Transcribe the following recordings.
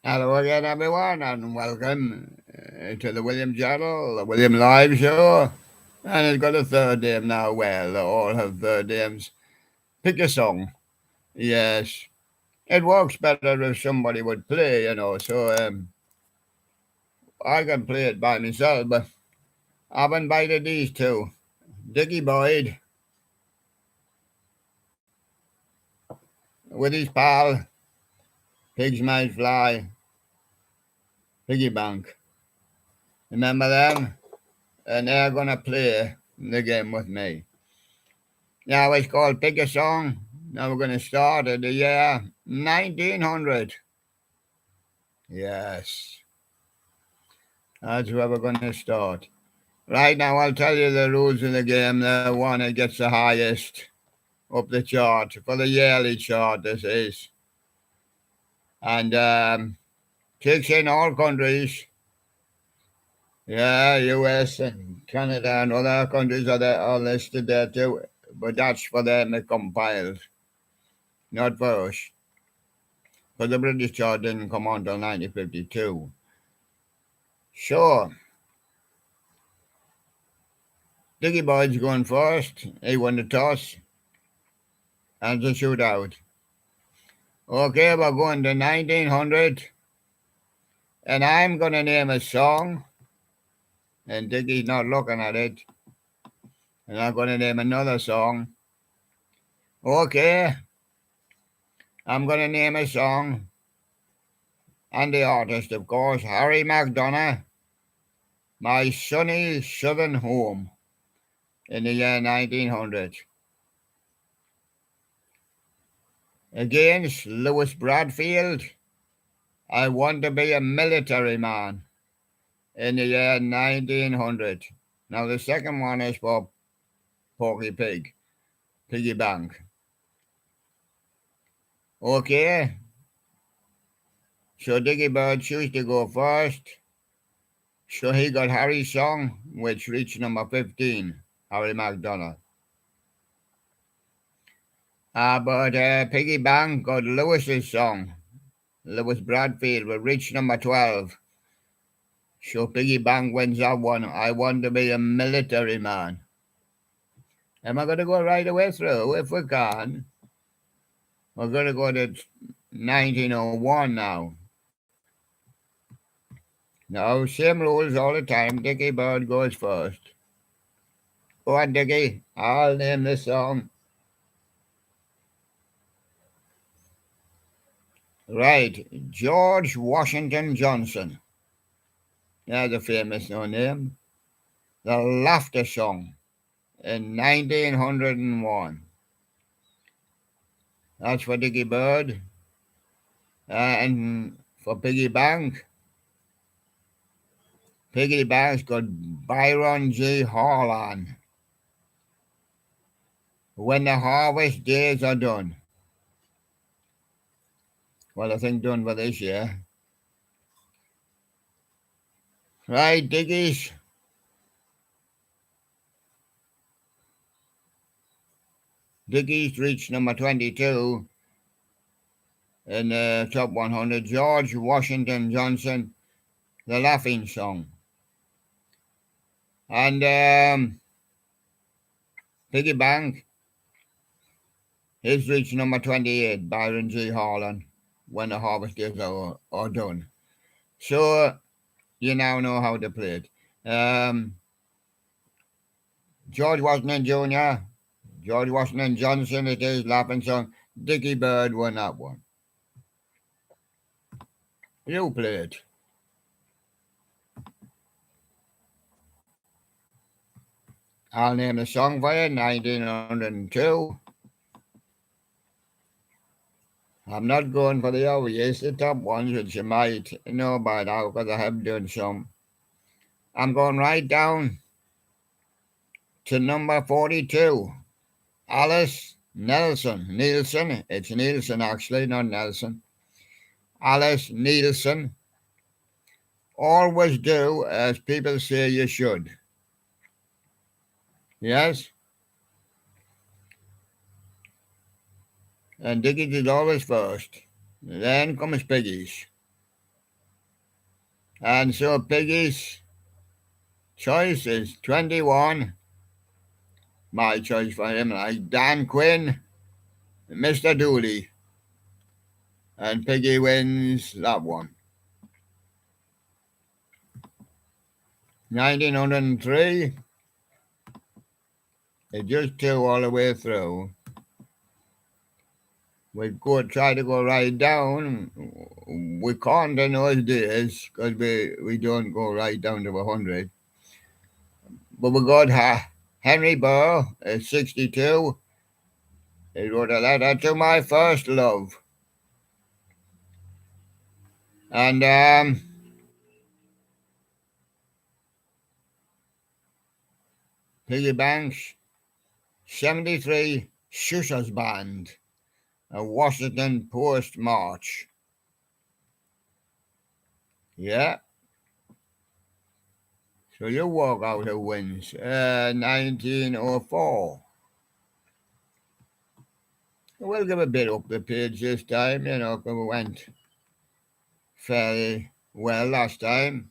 Hello again, everyone, and welcome to the William Journal, the William Live Show. And it's got a third name now. Well, they all have third names. Pick a song. Yes, it works better if somebody would play, So I can play it by myself, but I've invited these two, Dickie Boyd with his pal, Pigs Might Fly, Piggy Bank. Remember them? And they're gonna play the game with me. Now it's called Pick a Song. Now we're going to start at the year 1900. Yes, that's where we're going to start. Right now, I'll tell you the rules of the game. The one that gets the highest up the chart, for the yearly chart, this is. And takes in all countries. Yeah, US and Canada and other countries are listed there too. But that's for them to compile, not for us. Because the British chart didn't come on until 1952. Sure. Dickie Boyd's going first. He won the toss. And it's a shootout. Okay, we're going to 1900. And I'm going to name a song. And Dickie's not looking at it. And I'm going to name another song. Okay. I'm going to name a song. And the artist, of course, Harry McDonough. My Sunny Southern Home. In the year 1900. Against Lewis Bradfield. I Want to Be a Military Man. In the year 1900. Now, the second one is for Porky Pig, Piggy Bank. Okay, so Dickie Bird chose to go first. So he got Harry's song, which reached number 15, Harry McDonough. But Piggy Bank got Lewis's song, Lewis Bradfield, will reach number 12. So Piggy Bank wins that one. I Want to Be a Military Man. Am I going to go right away through? If we can. We're going to go to 1901 now. No, same rules all the time. Dickie Bird goes first. Go on, Dickie. I'll name the song. Right. George Washington Johnson. That's a famous name. The Laughter Song in 1901. That's for Dickie Bird. And for Piggy Bank. Piggy Bank's got Byron G. Harlan. When the Harvest Days Are Done. Well, I think done for this year. Right, Dickies. Dickies reached number 22 in the top 100. George Washington Johnson, The Laughing Song. And Piggy Bank, his reached number 28, Byron G. Harlan, When the Harvest Days are Done. So you now know how to play it. George Washington Jr., George Washington Johnson, it is Laughing Song. Dickie Bird won that one. You play it. I'll name the song for you, 1902. I'm not going for the obvious, the top ones, which you might know by now because I have done some. I'm going right down to number 42. Alice Nielsen. It's Nielsen actually, not Nelson. Alice Nielsen. Always do as people say you should. Yes? And Dickie's is always first. Then comes Piggy's. And so Piggy's choice is 21. My choice for him, like Dan Quinn, Mr. Dooley. And Piggy wins that one. 1903. It just two all the way through. We try to go right down. We can't in those days because we don't go right down to 100. But we got Henry Burr at 62. He wrote a letter to my first love. And Piggy Banks, 73, Shushers Band, a Washington Post March. Yeah. So you walk out who wins. 1904. We'll give a bit up the page this time, because we went fairly well last time.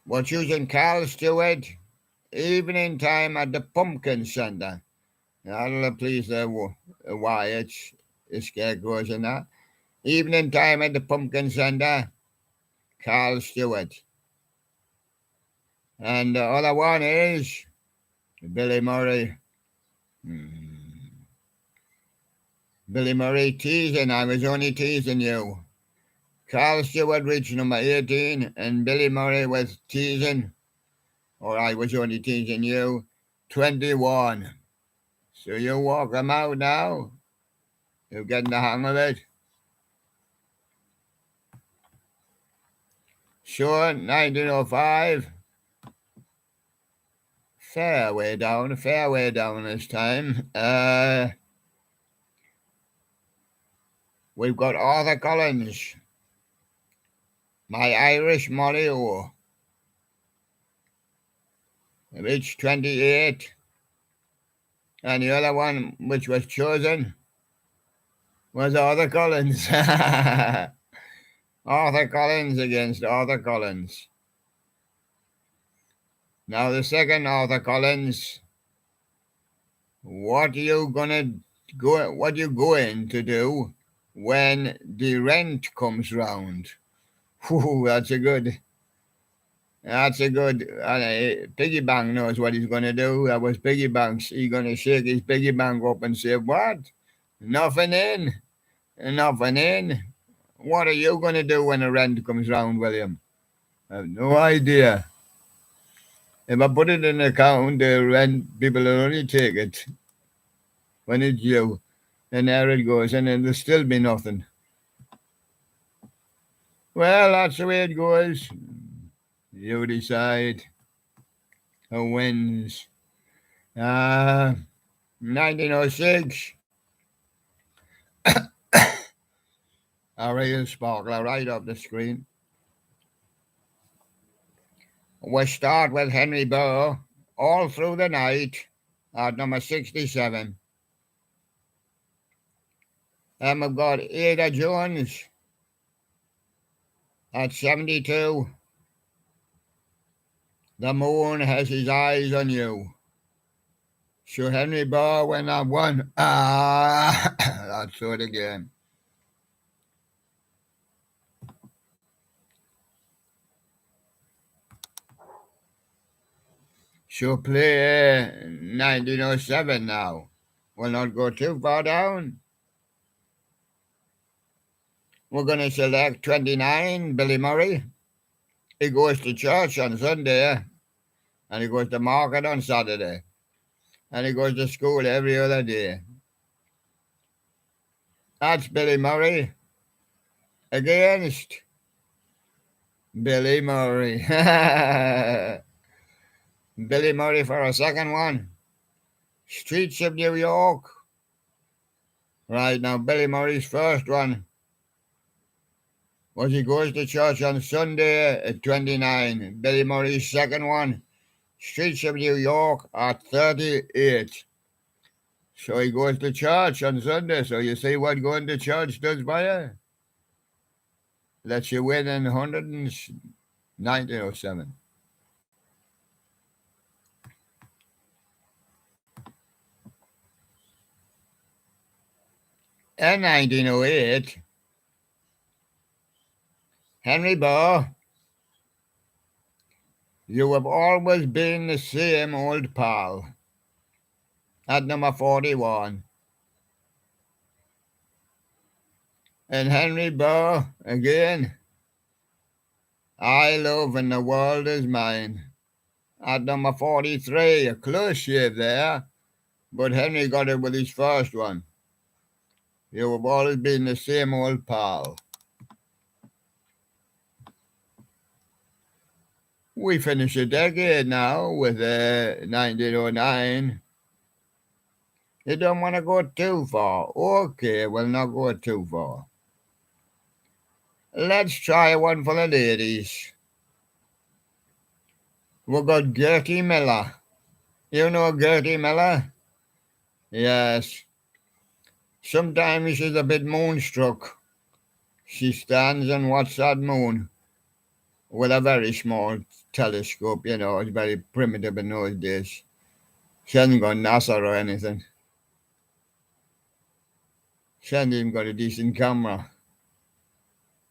We're choosing Carl Stewart, Evening Time at the Pumpkin Centre. That'll please the Wyatts, the Scarecrows and that. Evening Time at the Pumpkin Centre, Carl Stewart. And the other one is Billy Murray. Billy Murray teasing. I was only teasing you. Carl Stewart reached number 18, and Billy Murray was teasing, or I was only teasing you, 21. So you walk them out now. You're getting the hang of it. Sure, 1905. Fair way down this time. We've got Arthur Collins, My Irish Molly O. Reached 28. And the other one which was chosen was Arthur Collins. Arthur Collins against Arthur Collins. Now the second Arthur Collins, what are you going to do when the rent comes round? Whew, that's a good. Piggy Bank knows what he's going to do. That was Piggy Banks. He's going to shake his piggy bank up and say, what? Nothing in. What are you going to do when the rent comes round, William? I have no idea. If I put it in an account, the rent people will only take it when it's due. And there it goes, and then there'll still be nothing. Well, that's the way it goes. You decide who wins. 1906. Ariel Sparkler right up the screen. We start with Henry Burr all through the night at number 67. And we've got Ada Jones at 72. The moon has his eyes on you. So Henry Burr win that one. That's it again. So play 1907 now. We'll not go too far down. We're going to select 29, Billy Murray. He goes to church on Sunday, and he goes to market on Saturday, and he goes to school every other day. That's Billy Murray against Billy Murray. Billy Murray for a second one. Streets of New York. Right, now Billy Murray's first one was he goes to church on Sunday at 29. Billy Murray's second one, Streets of New York at 38. So he goes to church on Sunday. So you see what going to church does by you? Let you win in 1907. In 1908, Henry Burr, you have always been the same old pal. At number 41. And Henry Burr again. I love and the world is mine. At number 43, a close shave there, but Henry got it with his first one. You have always been the same old pal. We finish a decade now with 1909. You don't want to go too far. Okay, we'll not go too far. Let's try one for the ladies. We got Gertie Miller. You know Gertie Miller? Yes. Sometimes she's a bit moonstruck. She stands and watches that moon with a very small telescope, you know, it's very primitive in those days. She hasn't got NASA or anything. She hasn't even got a decent camera.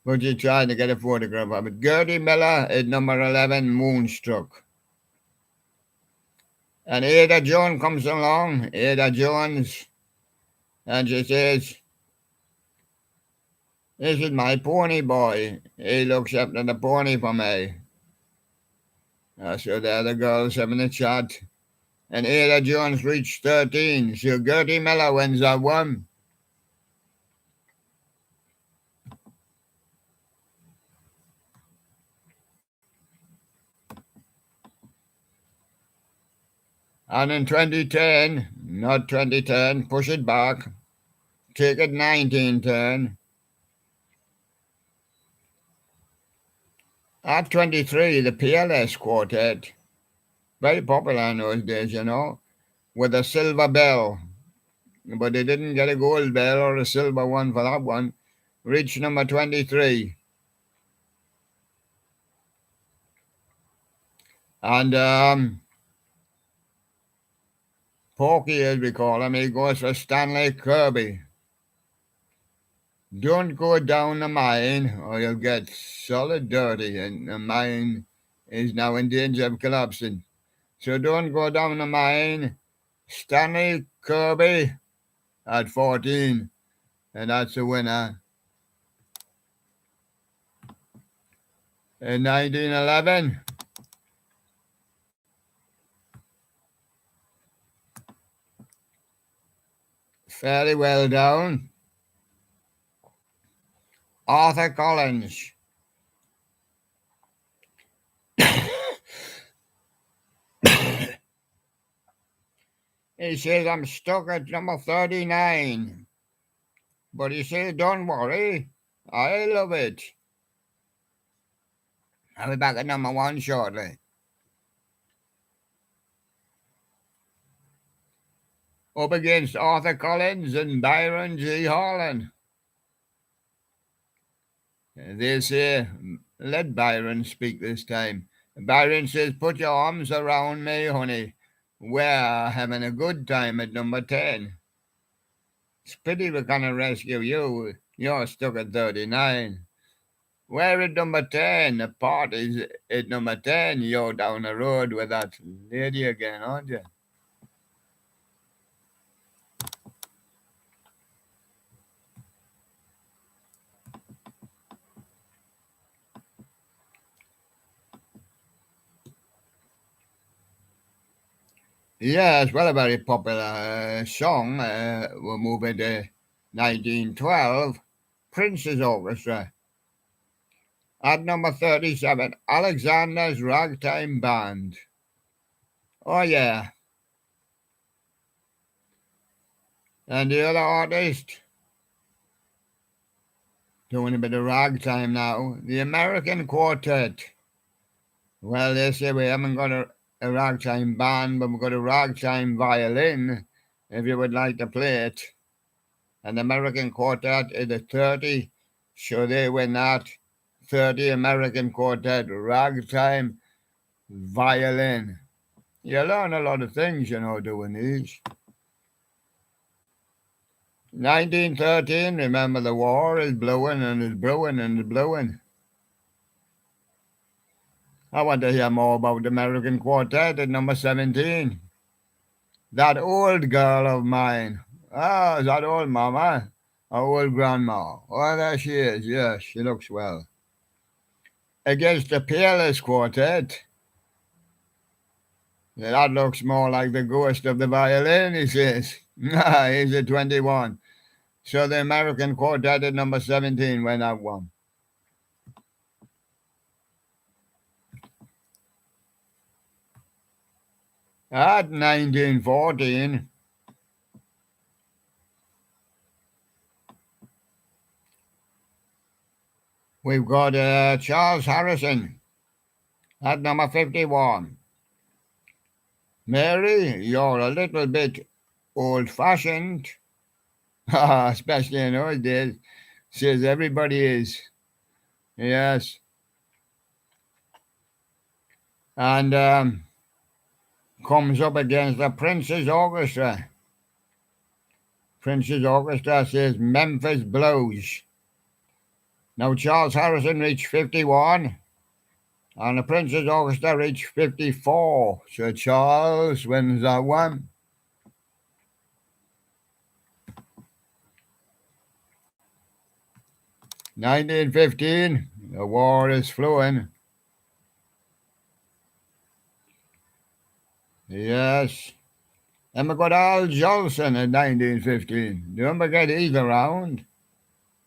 But she's trying to get a photograph of it. Gertie Miller is number 11, Moonstruck. And Ada Jones comes along, Ada Jones, and she says, this is my pony boy. He looks after the pony for me. So there the girls having a chat. And Ada Jones reached 13. So Gertie Miller wins that one. And in 2010, not 2010, push it back. Take it 1910. At 23, the PLS Quartet. Very popular in those days, you know, with a silver bell. But they didn't get a gold bell or a silver one for that one. Reached number 23. And Porky, as we call him, he goes for Stanley Kirby. Don't go down the mine or you'll get solid dirty, and the mine is now in danger of collapsing. So don't go down the mine. Stanley Kirby at 14, and that's the winner. In 1911, fairly well down, Arthur Collins. He says, I'm stuck at number 39. But he says, don't worry, I love it. I'll be back at number 1 shortly. Up against Arthur Collins and Byron G. Harlan. They say, let Byron speak this time. Byron says, put your arms around me, honey. We're having a good time at number 10. It's pity we can't rescue you. You're stuck at 39. We're at number 10. The party's at number 10. You're down the road with that lady again, aren't you? Yeah, it's well a very popular song. We're moving to 1912. Prince's Orchestra. At number 37, Alexander's Ragtime Band. Oh, yeah. And the other artist, doing a bit of ragtime now, the American Quartet. Well, they say we haven't got a ragtime band, but we've got a ragtime violin, if you would like to play it. And the American Quartet is a 30, so they win that. 30 American Quartet, ragtime, violin. You learn a lot of things, doing these. 1913, remember the war is blowing and is brewing and is blowing. I want to hear more about the American Quartet at number 17. That old girl of mine. Ah, is that old mama? Or old grandma? Oh, there she is. Yes, she looks well. Against the Peerless Quartet. That looks more like the ghost of the violin, he says. He's at 21. So the American Quartet at number 17 went out one. At 1914, we've got Charles Harrison at number 51. Mary, you're a little bit old-fashioned, especially in those days, says everybody is. Yes. And comes up against the Prince's Orchestra. Prince's Orchestra says Memphis Blues. Now Charles Harrison reached 51, and the Prince's Orchestra reached 54. So Charles wins that one. "1915, the war is flowing." Yes. And we got Al Jolson in 1915. Don't forget he's around.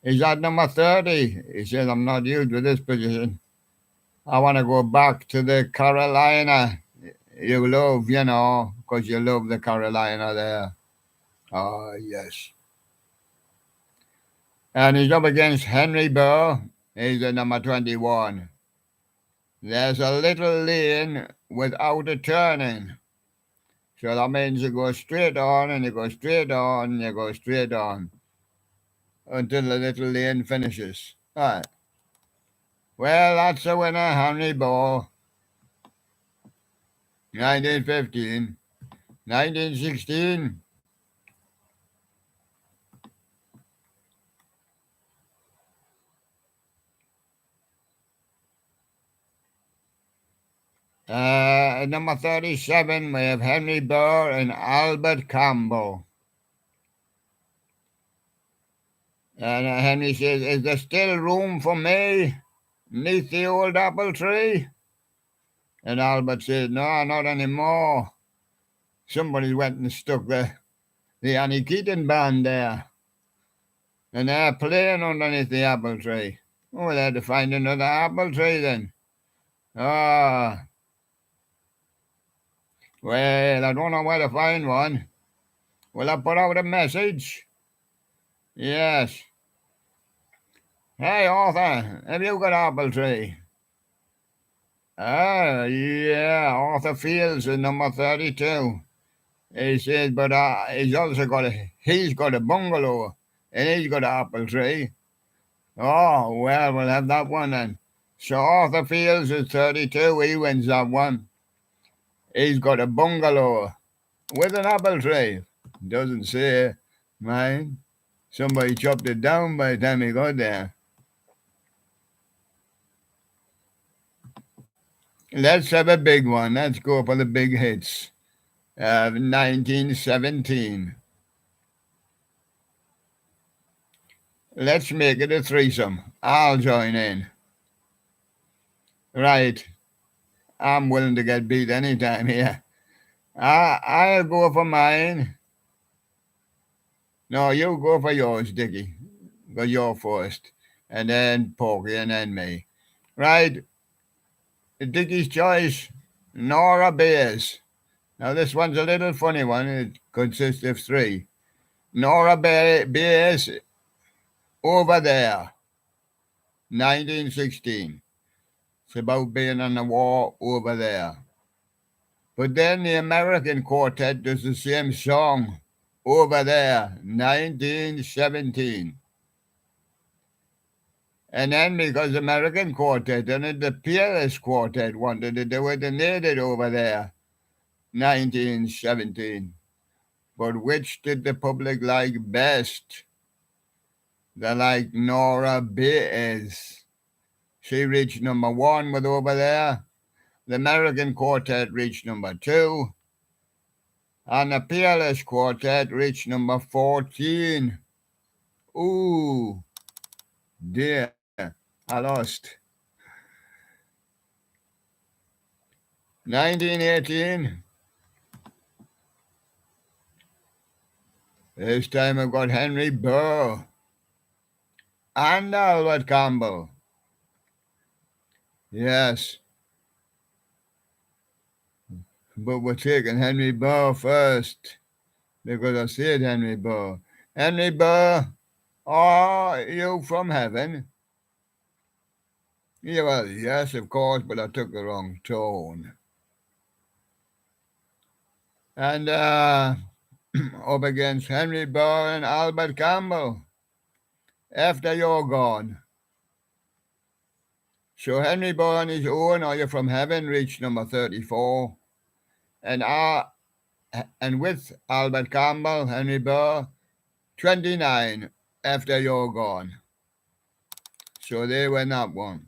He's at number 30. He says, I'm not used to this position. I want to go back to the Carolina you love, because you love the Carolina there. Oh, yes. And he's up against Henry Burr. He's at number 21. There's a little lane without a turning. So that means you go straight on, and you go straight on, and you go straight on until the little lane finishes. All right. Well, that's the winner, Henry Burr. 1915. 1916. Number 37, we have Henry Burr and Albert Campbell. And Henry says, is there still room for me neath the old apple tree? And Albert says, no, not anymore. Somebody went and stuck the Annie Keaton band there. And they're playing underneath the apple tree. Oh, we'll have to find another apple tree then. Ah. Well, I don't know where to find one. Will I put out a message? Yes. Hey, Arthur, have you got apple tree? Yeah, Arthur Fields is number 32. He says, but he's also got a bungalow, and he's got an apple tree. Oh, well, we'll have that one then. So Arthur Fields is 32. He wins that one. He's got a bungalow with an apple tree. Doesn't say mine. Somebody chopped it down by the time he got there. Let's have a big one. Let's go for the big hits of 1917. Let's make it a threesome. I'll join in. Right. I'm willing to get beat anytime here. I'll go for mine. No, you go for yours, Dickie. Go your first. And then Porky, and then me. Right. Dickie's choice, Nora Bayes. Now, this one's a little funny one. It consists of three. Nora Bayes, Over There, 1916. It's about being in the war over there. But then the American Quartet does the same song, Over There, 1917. And then because American Quartet and the Peerless Quartet wanted to do it, and they did over there, 1917. But which did the public like best? They liked Nora Bates. She reached number 1 with Over There. The American Quartet reached number 2. And the Peerless Quartet reached number 14. Ooh, dear, I lost. 1918. This time I've got Henry Burr and Albert Campbell. Yes. But we're taking Henry Burr first because I said Henry Burr. Henry Burr, are you from heaven? Yeah, well, yes, of course, but I took the wrong tone. And up against Henry Burr and Albert Campbell, After You're Gone. So Henry Burr on his own, Are You From Heaven, reached number 34. And with Albert Campbell, Henry Burr, 29, After You're Gone. So they win that one.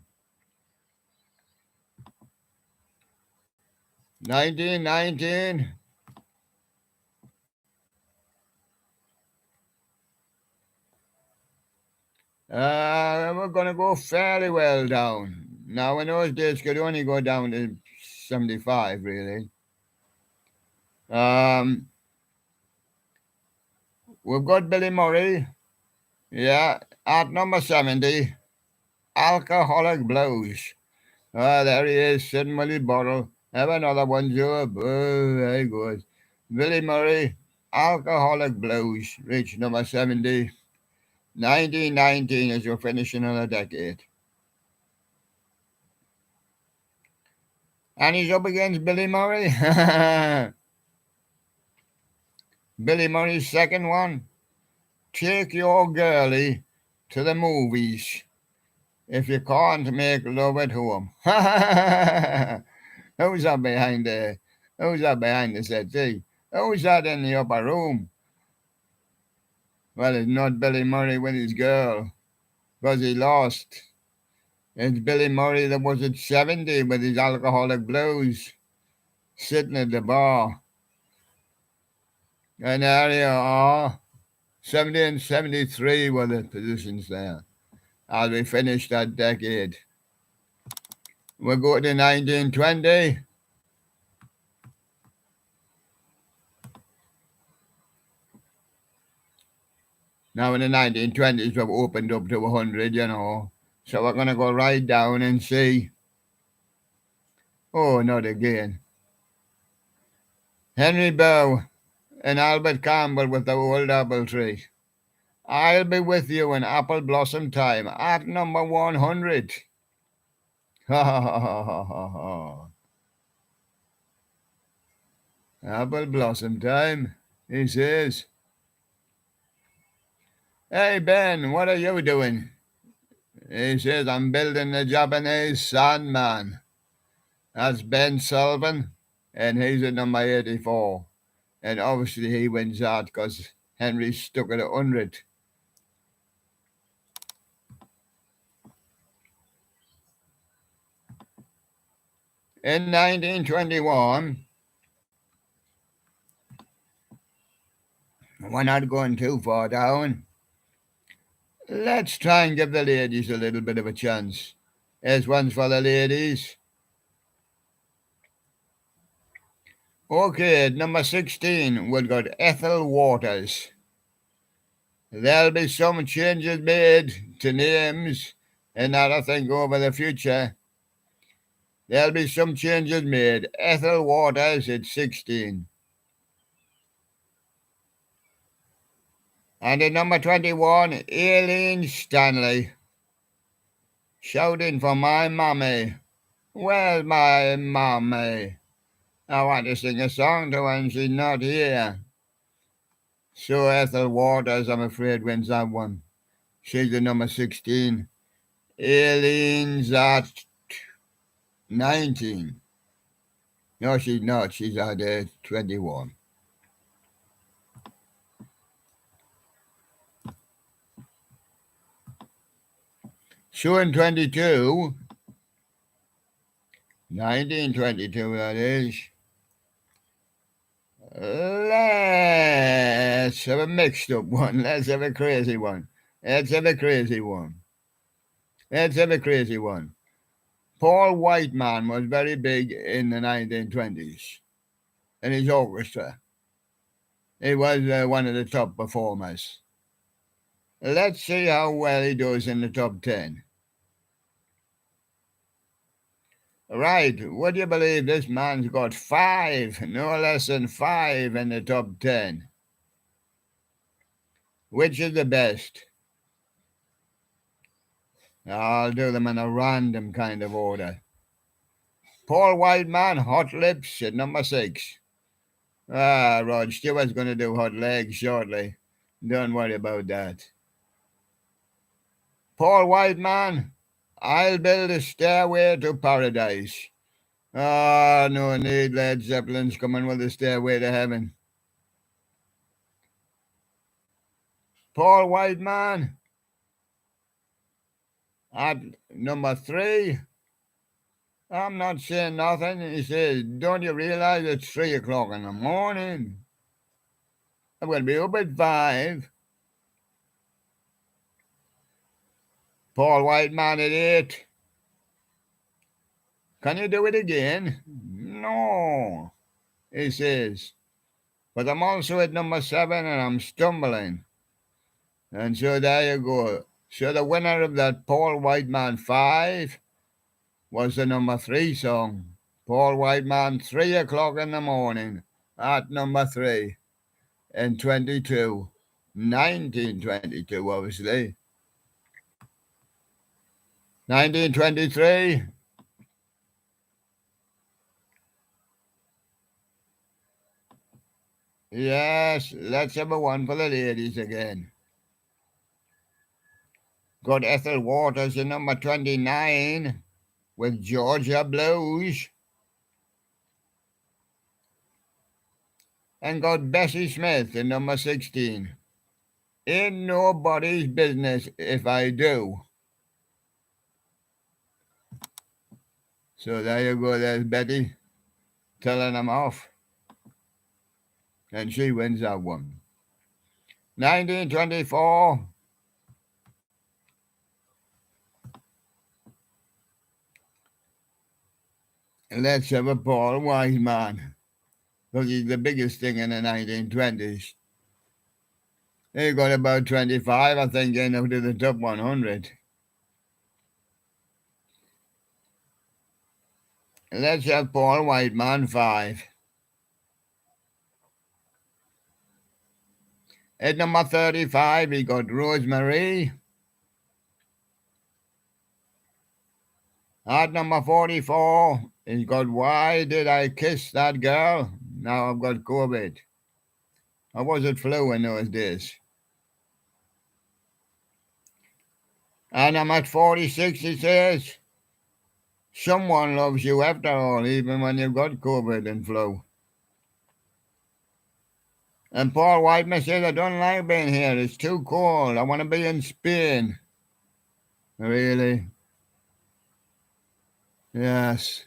1919. We're going to go fairly well down. Now, in those days, could only go down to 75, really. We've got Billy Murray. Yeah, at number 70, Alcoholic Blues. There he is, sitting with his bottle. Have another one, Joe. Oh, there he goes. Billy Murray, Alcoholic Blues, reached number 70. 1919 as you're finishing on a decade. And he's up against Billy Murray. Billy Murray's second one. Take your girlie to the movies if you can't make love at home. Who's that behind the settee? Who's that in the upper room? Well, it's not Billy Murray with his girl, because he lost. It's Billy Murray that was at 70 with his Alcoholic Blues, sitting at the bar. And there you are. 70 and 73 were the positions there as we finish that decade. We'll go to 1920. Now in the 1920s, we've opened up to 100, you know. So we're going to go right down and see. Oh, not again. Henry Burr and Albert Campbell with the old apple tree. I'll be with you in apple blossom time at number 100. Ha ha ha ha ha ha. Apple blossom time, he says. Hey, Ben, what are you doing? He says, I'm building the Japanese Sandman. That's Ben Sullivan, and he's at number 84. And obviously he wins that because Henry's stuck at 100. In 1921, we're not going too far down. Let's try and give the ladies a little bit of a chance. Here's one for the ladies. Okay, number 16, we've got Ethel Waters. There'll be some changes made to names and that I think over the future. There'll be some changes made. Ethel Waters at 16. And at number 21, Aileen Stanley. Shouting for my mommy. Where's my mommy? I want to sing a song to her and she's not here. So Ethel Waters, I'm afraid, wins that one. She's the number 16. Aileen's at 19. No, she's not. She's at 21. Showing 22. 1922, that is. Let's have a mixed up one. Let's have a crazy one. Let's have a crazy one. Let's have a crazy one. Paul Whiteman was very big in the 1920s in his orchestra. He was one of the top performers. Let's see how well he does in the top 10. Right, would you believe this man's got 5, no less than 5 in the top 10? Which is the best? I'll do them in a random kind of order. Paul Whiteman, Hot Lips at number 6. Rod Stewart's going to do Hot Legs shortly. Don't worry about that. Paul Whiteman, I'll build a stairway to paradise. No need. Led Zeppelin's coming with a stairway to heaven. Paul Whiteman, at number 3. I'm not saying nothing. He says, don't you realize it's 3 o'clock in the morning? I'm going to be up at 5. Paul Whiteman at 8. Can you do it again? No, he says. But I'm also at number 7 and I'm stumbling. And so there you go. So the winner of that Paul Whiteman 5 was the number 3 song. Paul Whiteman, 3 o'clock in the morning at number 3 in 1922, obviously. 1923. Yes, let's have a one for the ladies again. Got Ethel Waters in number 29 with Georgia Blues. And got Bessie Smith in number 16. Ain't nobody's business if I do. So there you go, there's Betty telling them off. And she wins that one. 1924. Let's have a Paul Whiteman. Because he's the biggest thing in the 1920s. He got about 25, I think, in out of the top 100. Let's have Paul Whiteman 5. At number 35, he got Rosemary. At number 44, he's got Why Did I Kiss That Girl? Now I've got COVID. Or was it flu in those days? And I'm at 46, he says, Someone loves you after all, even when you've got COVID and flu. And Paul Whiteman says, I don't like being here. It's too cold. I want to be in Spain. Really? Yes.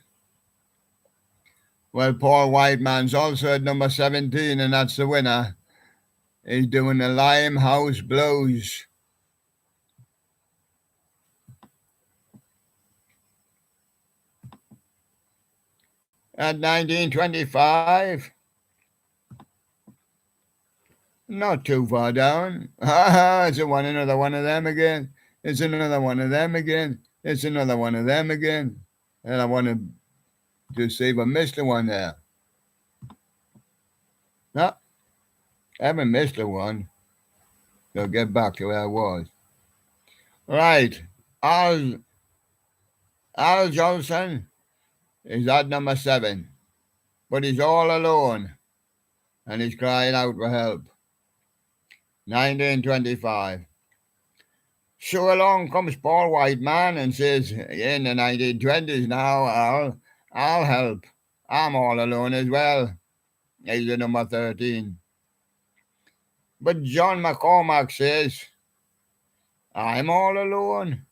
Well, Paul Whiteman's also at number 17, and that's the winner. He's doing the Limehouse Blues. At 1925, not too far down. It's another one of them again. It's another one of them again. It's another one of them again. And I want to see if I missed the one there. No, I haven't missed the one. So get back to where I was. Right. Al Jolson is at number 7. But he's all alone. And he's crying out for help. 1925. So along comes Paul Whiteman and says, in the 1920s now, I'll help. I'm all alone as well. He's the number 13. But John McCormack says, I'm all alone.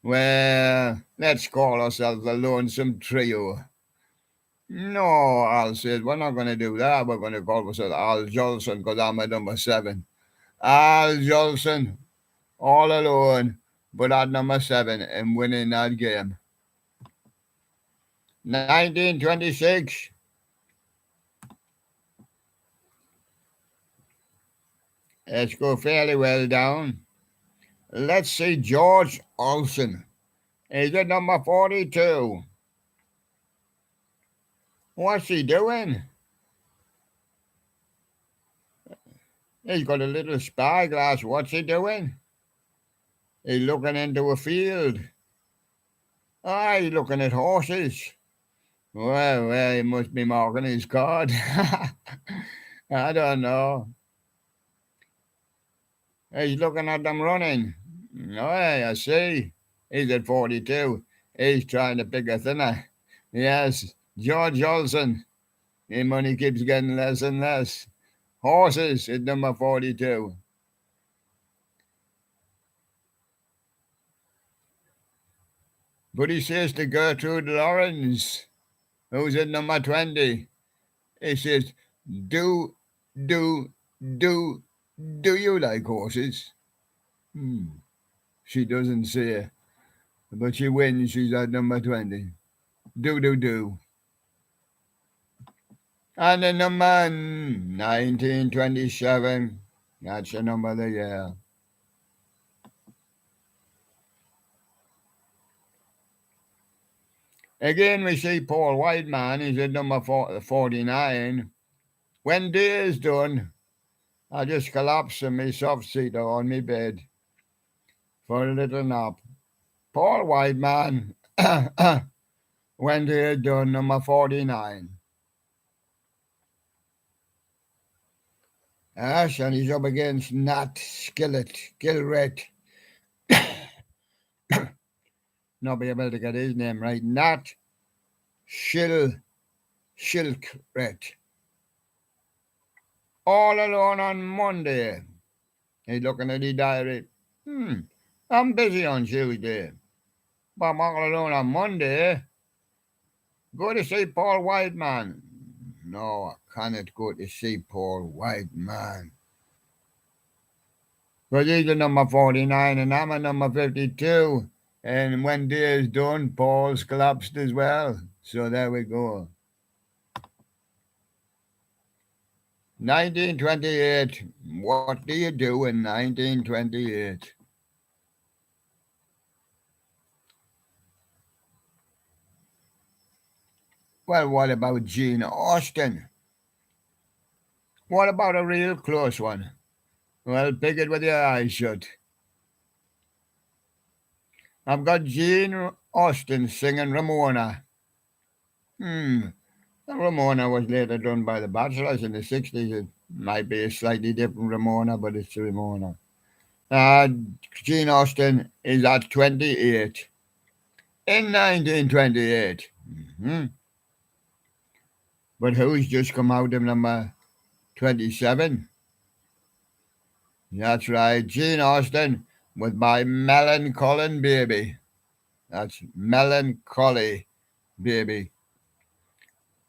Well, let's call ourselves the Lonesome Trio. No, Al says, we're not going to do that. We're going to call ourselves Al Jolson because I'm at number 7. Al Jolson, all alone, but at number 7 and winning that game. 1926. Let's go fairly well down. Let's see George Olsen. He's at number 42. What's he doing? He's got a little spyglass. What's he doing? He's looking into a field. He's looking at horses. Well, he must be marking his card. I don't know. He's looking at them running. Oh, I see. He's at 42. He's trying to pick a thinner. Yes, George Olsen. His money keeps getting less and less. Horses at number 42. But he says to Gertrude Lawrence, who's at number 20, he says, do you like horses? She doesn't say, but she wins. She's at number 20. Do. And the number 1927, that's the number of the year. Again, we see Paul Whiteman. He's at number 49. When day is done, I just collapse in my soft seater on my bed for a little nap. Paul Whiteman, when day is done, number 49. Yes, and he's up against Nat Gilret. Not be able to get his name right. Nat Shilkret. All alone on Monday. He's looking at the diary. I'm busy on Tuesday. But I'm all alone on Monday. Go to see Paul Whiteman. No, I cannot go to see Paul Whiteman. Because he's the number 49 and I'm a number 52. And when day is done, Paul's collapsed as well. So there we go. 1928. What do you do in 1928? Well, what about Gene Austin? What about a real close one? Well, pick it with your eyes shut. I've got Gene Austin singing Ramona. Ramona was later done by the Bachelors in the 60s. It might be a slightly different Ramona, but it's Ramona. Gene Austin is at 28. In 1928. But who's just come out of number 27? That's right, Gene Austin with My Melancholy Baby. That's Melancholy Baby.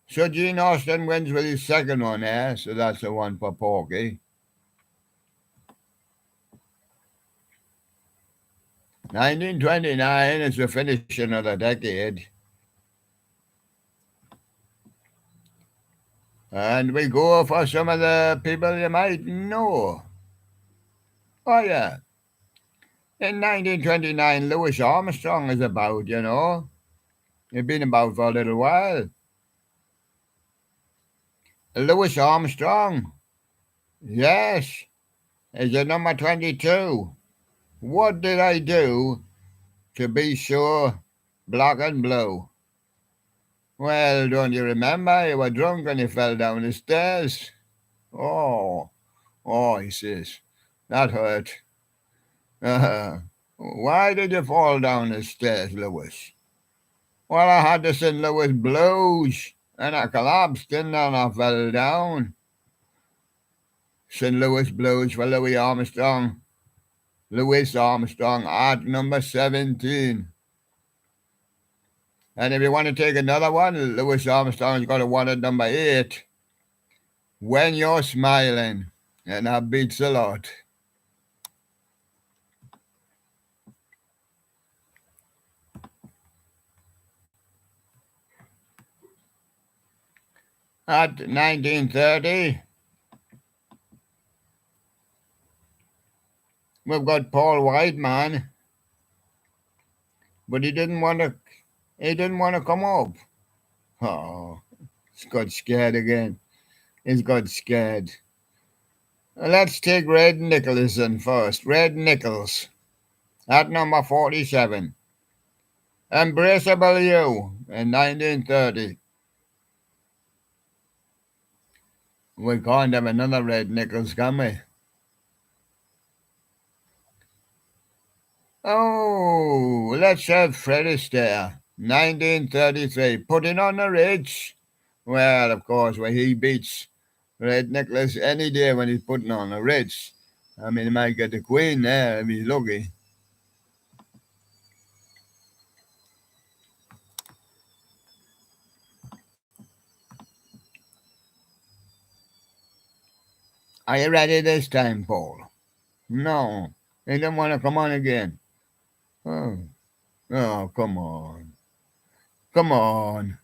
So Gene Austin wins with his second one there, so that's the one for Porky. 1929 is the finishing of the decade. And we go for some of the people you might know. Oh, yeah. In 1929, Louis Armstrong is about, you know. He's been about for a little while. Louis Armstrong. Yes. Is at number 22. What did I do to be so black and blue? Well, don't you remember? You were drunk and you fell down the stairs. Oh, he says, that hurt. Why did you fall down the stairs, Lewis? Well, I had the St. Louis Blues, and I collapsed and then I fell down. St. Louis Blues for Louis Armstrong. Louis Armstrong at number 17. And if you want to take another one, Louis Armstrong's got a one at number 8. When You're Smiling. And that beats a lot. At 1930, we've got Paul Whiteman, but he didn't want to come up. Oh, he's got scared again. He's got scared. Let's take Red Nicholson first. Red Nichols at number 47. Embraceable You in 1930. We can't have another Red Nichols, can we? Oh, let's have Fred Astaire, 1933. Putting on the Ritz. Well, of course, where he beats Red Nichols any day when he's putting on the Ritz. I mean, he might get the Queen there if he's lucky. Are you ready this time, Paul? No. He didn't want to come on again. Oh, come on. Come on.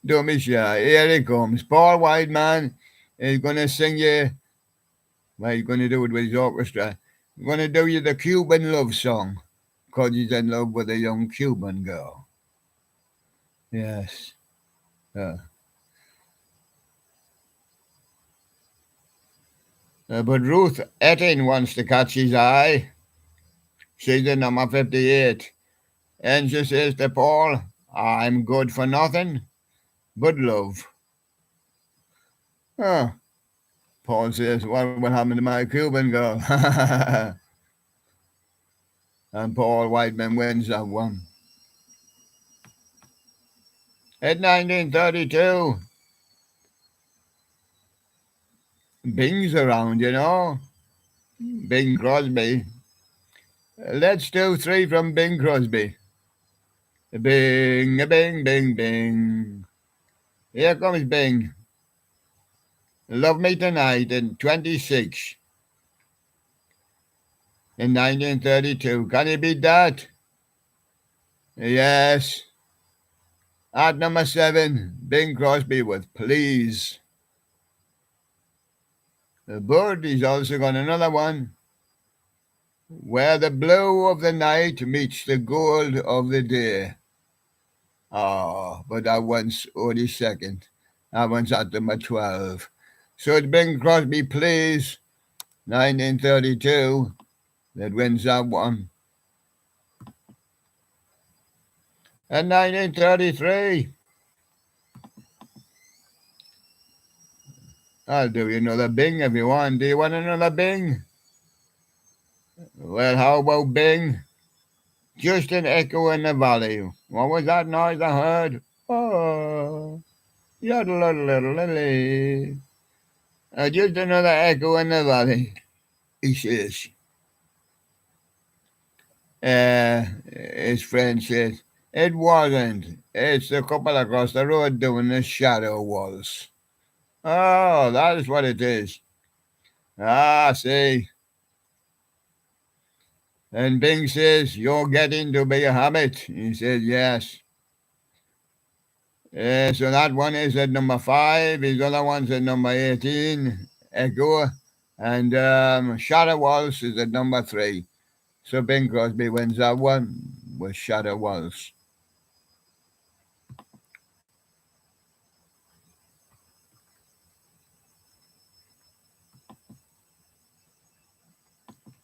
Don't be shy. Here he comes. Paul Whiteman is going to sing you. Well, he's going to do it with his orchestra. He's going to do you the Cuban love song because he's in love with a young Cuban girl. Yes. But Ruth Etting wants to catch his eye. She's the number 58. And she says to Paul, I'm good for nothing but love. Huh. Paul says, what will happen to my Cuban girl? And Paul Whiteman wins that one. In 1932, Bing's around, you know. Bing Crosby. Let's do 3 from Bing Crosby. Bing, bing, bing, bing. Here comes Bing. Love Me Tonight in 26. In 1932. Can you beat that? Yes. At number 7, Bing Crosby with Please. The Bird is also got another one. Where the blue of the night meets the gold of the day. Oh, but that one's only second. That one's at number 12. So it's Bing Crosby, Please, 1932, that wins that one. And 1933, I'll do you another Bing if you want. Do you want another Bing? Well, how about Bing? Just an echo in the valley. What was that noise I heard? Oh, yodel-yodel-yodel-yodel. Just another echo in the valley, he says. His friend says, it wasn't. It's the couple across the road doing the shadow waltz. Oh, that is what it is. Ah, see. And Bing says, you're getting to be a habit. He says, yes. So that one is at number 5. His other one's at number 18, Echo. And Shadow Waltz is at number 3. So Bing Crosby wins that one with Shadow Waltz.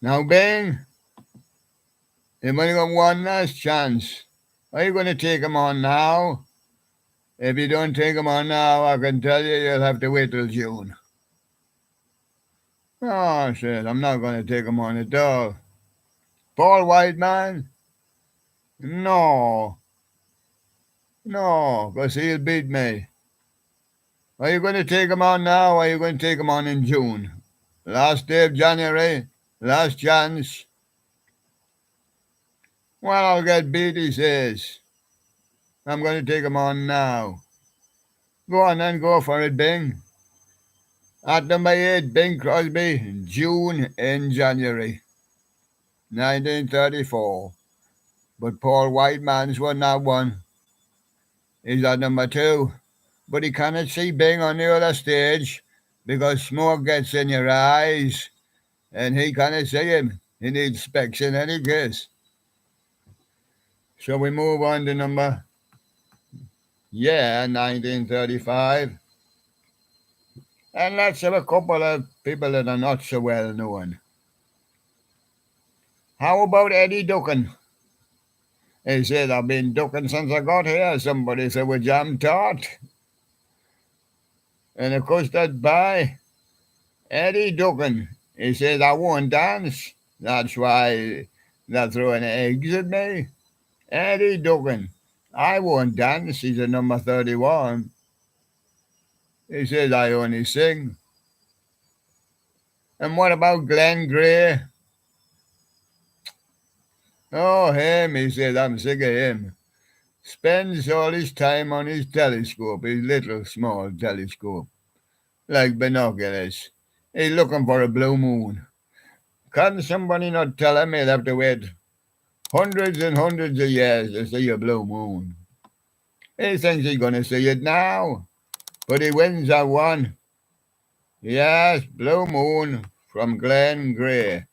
Now, Bing, you've only got one last chance. Are you going to take him on now? If you don't take him on now, I can tell you you'll have to wait till June. Oh, shit, I'm not going to take him on at all. Paul Whiteman? No, no, because he'll beat me. Are you going to take him on now, or are you going to take him on in June? Last day of January? Last chance? Well, I'll get beat, he says. I'm going to take him on now. Go on then, go for it, Bing. At number 8, Bing Crosby, June in January 1934. But Paul Whiteman's won that one. He's at number 2. But he cannot see Bing on the other stage because smoke gets in your eyes and he cannot see him. He needs specs in any case. So we move on to number 1935. And let's have a couple of people that are not so well known. How about Eddie Duckin? He said, I've been ducking since I got here. Somebody said, well, jam tart. And of course, that's by Eddie Duckin. He says, I won't dance. That's why they're throwing eggs at me. Eddie Duckin. I won't dance. He's a number 31. He says, I only sing. And what about Glenn Gray? Oh, him. He says, I'm sick of him. Spends all his time on his telescope, his little small telescope, like binoculars. He's looking for a blue moon. Can somebody not tell him he'll have to wait hundreds and hundreds of years to see a blue moon? He thinks he's going to see it now, but he wins that one. Yes, Blue Moon from Glenn Gray.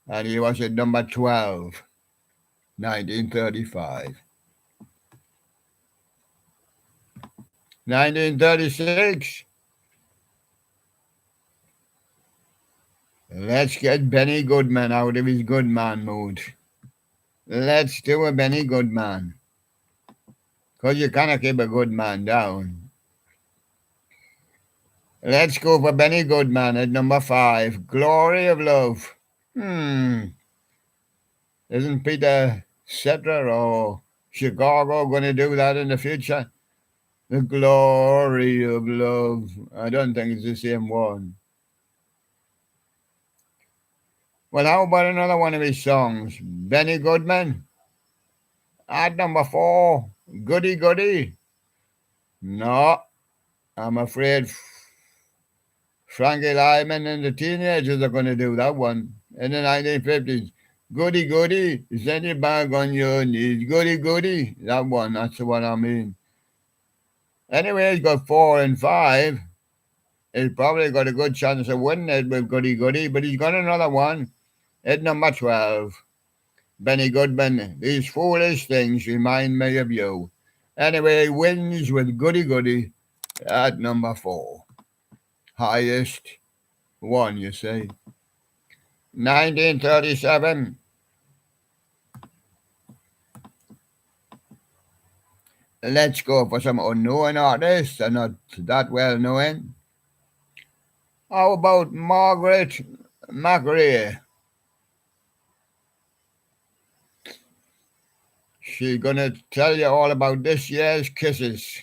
And he was at number 12, 1935. 1936. Let's get Benny Goodman out of his good man mood. Let's do a Benny Goodman. Because you cannot keep a good man down. Let's go for Benny Goodman at number 5, Glory of Love. Isn't Peter Cetera or Chicago going to do that in the future? The Glory of Love. I don't think it's the same one. Well, how about another one of his songs? Benny Goodman. At number 4, Goody Goody. No, I'm afraid Frankie Lyman and the Teenagers are going to do that one in the 1950s. Goody Goody, send it back on your knees. Goody Goody, that one, that's the one I mean. Anyway, he's got 4 and 5. He's probably got a good chance of winning it with Goody Goody, but he's got another one at number 12. Benny Goodman, these foolish things remind me of you. Anyway, he wins with Goody Goody at number 4. Highest one, you see. 1937. Let's go for some unknown artists and not that well known. How about Margaret McRae? She's going to tell you all about this year's kisses.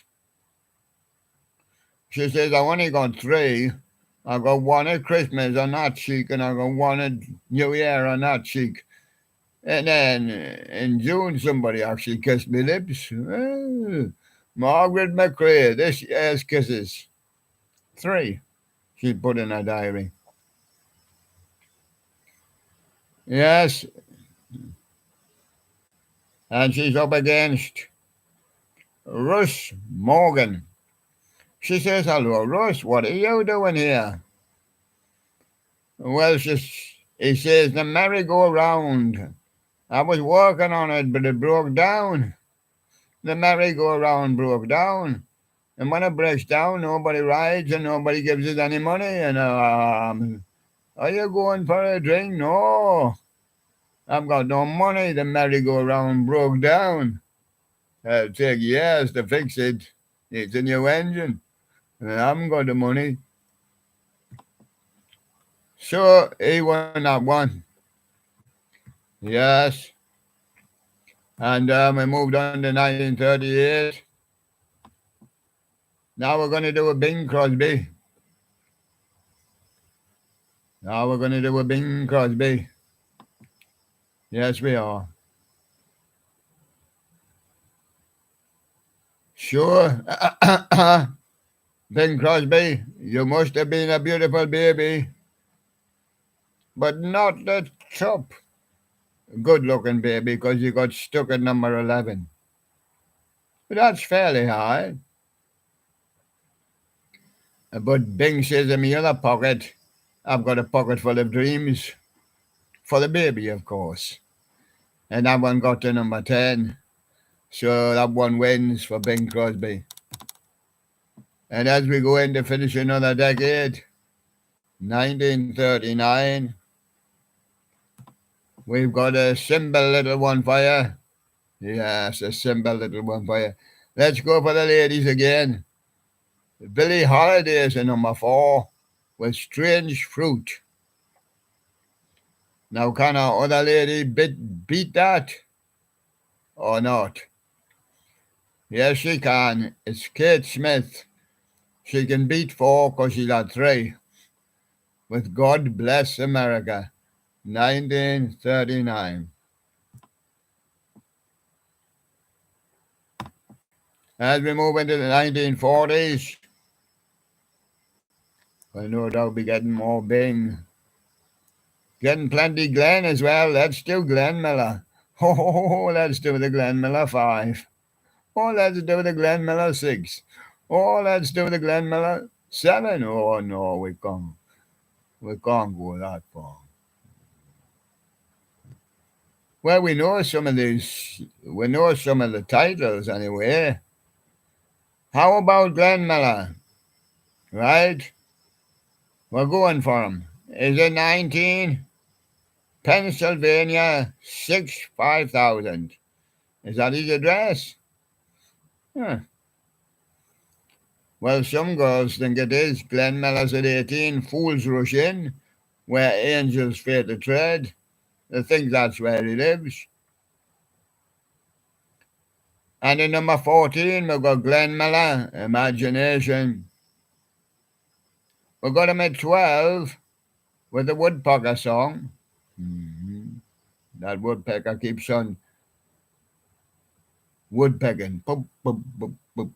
She says, I only got 3. I got one at Christmas on that cheek, and I got one at New Year on that cheek. And then in June, somebody actually kissed me lips. Margaret McRae, this year's kisses. 3, she put in her diary. Yes. And she's up against Russ Morgan. She says, hello, Russ, what are you doing here? Well, he says, the merry-go-round. I was working on it, but it broke down. The merry-go-round broke down. And when it breaks down, nobody rides and nobody gives us any money. And are you going for a drink? No. I've got no money. The merry-go-round broke down. It'll take years to fix it. It's a new engine. And I haven't got the money. So he won that one. Yes. And we moved on to 1938. Now we're going to do a Bing Crosby. Now we're going to do a Bing Crosby. Yes, we are. Sure. Bing Crosby, you must have been a beautiful baby, but not the top good-looking baby because you got stuck at number 11. But that's fairly high. But Bing says in my other pocket, I've got a pocket full of dreams for the baby, of course. And that one got to number 10. So that one wins for Bing Crosby. And as we go in to finish another decade, 1939, we've got a simple little one for you. Yes, a simple little one for you. Let's go for the ladies again. Billie Holiday is a number 4 with Strange Fruit. Now, can our other lady beat that or not? Yes, she can. It's Kate Smith. She can beat 4 because she's at 3 with God Bless America, 1939. As we move into the 1940s, we'll no doubt be getting more Bing. Getting plenty Glenn as well. Let's do Glenn Miller. Oh, let's do the Glenn Miller 5. Oh, let's do the Glenn Miller 6. Oh, let's do the Glenn Miller 7. Oh, no, we can't. We can't go that far. Well, we know some of these. We know some of the titles anyway. How about Glenn Miller? Right? We're going for him. Is it 19? Pennsylvania 65000. Is that his address? Huh. Well, some girls think it is. Glenn Miller's at 18. Fools Rush In, where angels fear to tread. They think that's where he lives. And in number 14, we've got Glenn Miller, Imagination. We've got him at 12 with the Woodpecker song. That woodpecker keeps on woodpecking. Boop, boop, boop, boop.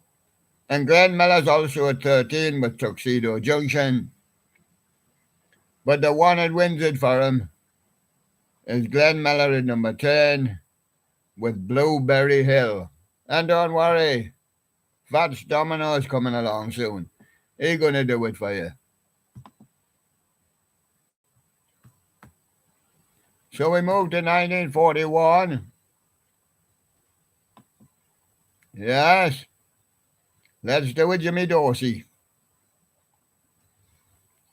And Glenn Miller's also at 13 with Tuxedo Junction. But the one that wins it for him is Glenn Miller at number 10 with Blueberry Hill. And don't worry, Fats Domino's coming along soon. He's going to do it for you. So we moved to 1941. Yes. Let's do it, Jimmy Dorsey.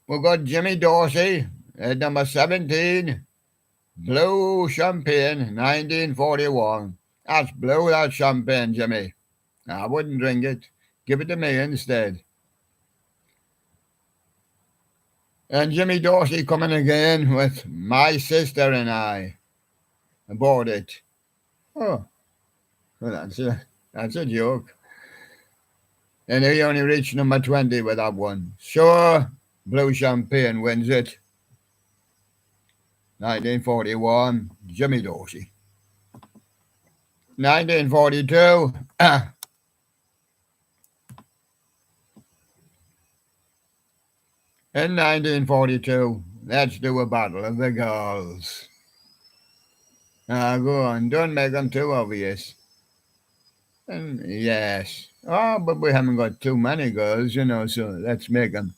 We've got Jimmy Dorsey at number 17. Blue Champagne, 1941. That's blue, that's champagne, Jimmy. I wouldn't drink it. Give it to me instead. And Jimmy Dorsey coming again with My Sister and I. Bought it. Oh, well, that's a joke. And he only reached number 20 with that one. Sure, Blue Champagne wins it. 1941, Jimmy Dorsey. 1942. In 1942, let's do a battle of the girls. Go on, don't make them too obvious. And yes. Oh, but we haven't got too many girls, so let's make them.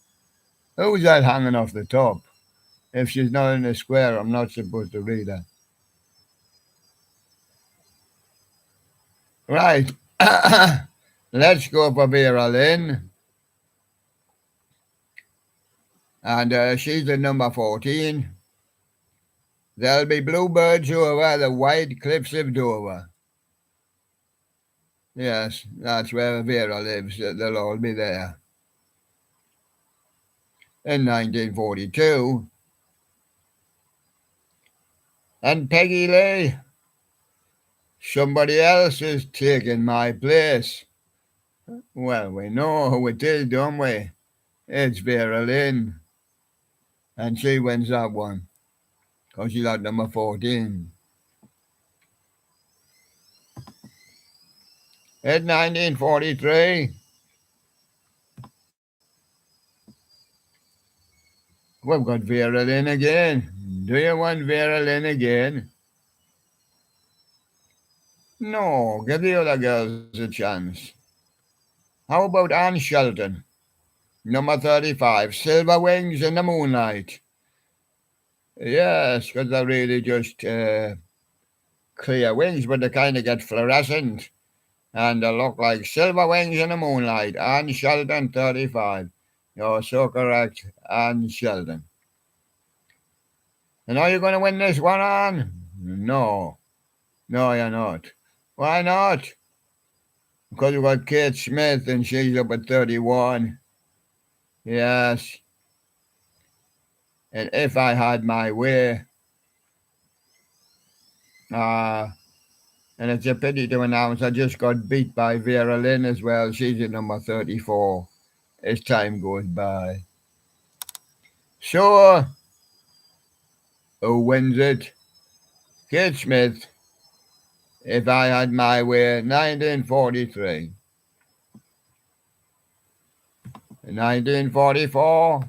Who's that hanging off the top? If she's not in the square, I'm not supposed to read her. Right. Let's go for Vera Lynn. And she's at number 14. There'll be bluebirds over the white cliffs of Dover. Yes, that's where Vera lives. They'll all be there. In 1942, And Peggy Lee, somebody else is taking my place. Well, we know who it is, don't we? It's Vera Lynn. And she wins that one because she's at number 14. In 1943, we've got Vera Lynn again. Do you want Vera Lynn again? No, give the other girls a chance. How about Anne Shelton? Number 35, Silver Wings in the Moonlight. Yes, because they're really just clear wings, but they kind of get fluorescent. And they look like silver wings in the moonlight. Anne Shelton, 35. You're so correct, Anne Shelton. And are you going to win this one, Anne? No. No, you're not. Why not? Because we've got Kate Smith and she's up at 31. Yes. And if I had my way. And it's a pity to announce I just got beat by Vera Lynn as well. She's at number 34 as time goes by. So, who wins it? Kate Smith, If I Had My Way, 1943. 1944.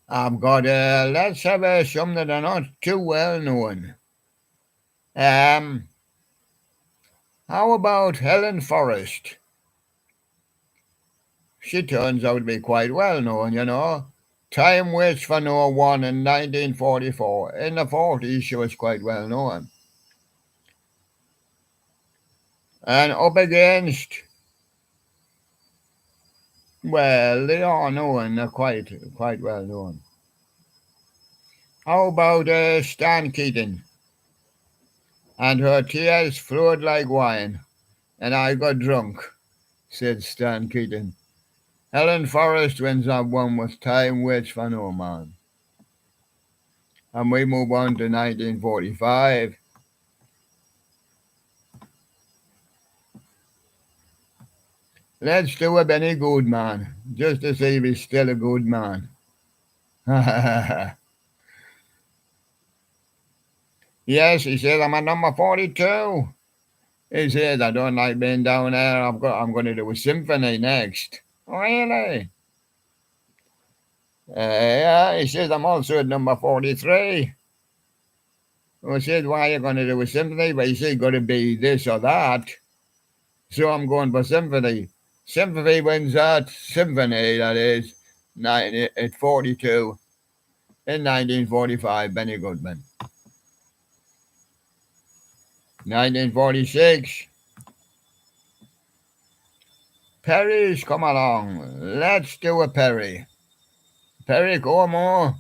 I've got, let's have some that are not too well known. How about Helen Forrest? She turns out to be quite well known, you know. Time Waits for No One in 1944. In the 40s, she was quite well known. And up against, well, they are known, they're quite well known. How about Stan Keaton? And her tears flowed like wine, and I got drunk, said Stan Keaton. Helen Forrest wins that one with Time Waits for No Man. And we move on to 1945. Let's do a Benny Goodman, just to see if he's still a good man. Yes, he says, I'm at number 42. He says, I don't like being down there. I'm going to do a symphony next. Really? Yeah, he says, I'm also at number 43. I said, why are you going to do a symphony? But he said, got to be this or that. So I'm going for symphony. Symphony wins that. Symphony, that is, at 42. In 1945, Benny Goodman. 1946. Perry's come along. Let's do a Perry. Perry Como.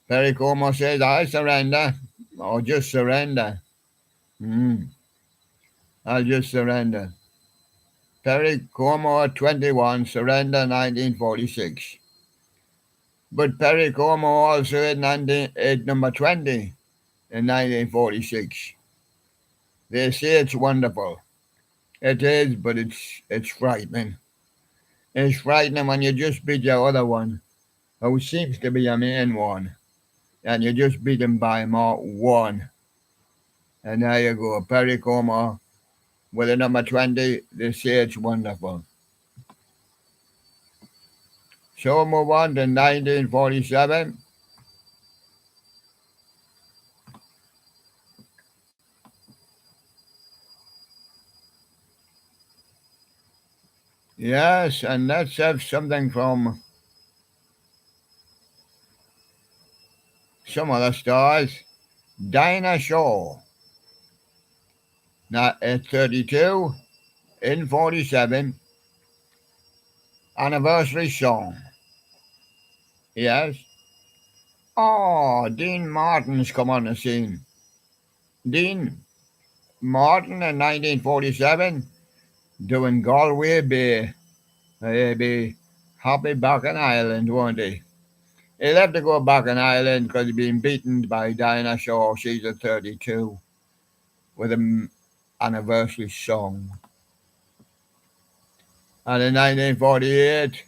Perry Como says, I surrender. Or just surrender. I'll just surrender. Perry Como at 21, surrender 1946. But Perry Como also at number 20 in 1946. They say it's wonderful. It is, but it's frightening. It's frightening when you just beat your other one, who seems to be your main one, and you just beat him by more one. And there you go, Perry Como with a number 20. They say it's wonderful. So move on to 1947. Yes, and let's have something from some other stars. Dinah Shore. Now at 32, in 47, anniversary song. Yes. Oh, Dean Martin's come on the scene. Dean Martin in 1947, doing Galway Bay. Maybe happy back in Ireland, won't he? He'll have to go back in Ireland because he's been beaten by Diana Shaw. She's a 32 with an anniversary song. And in 1948,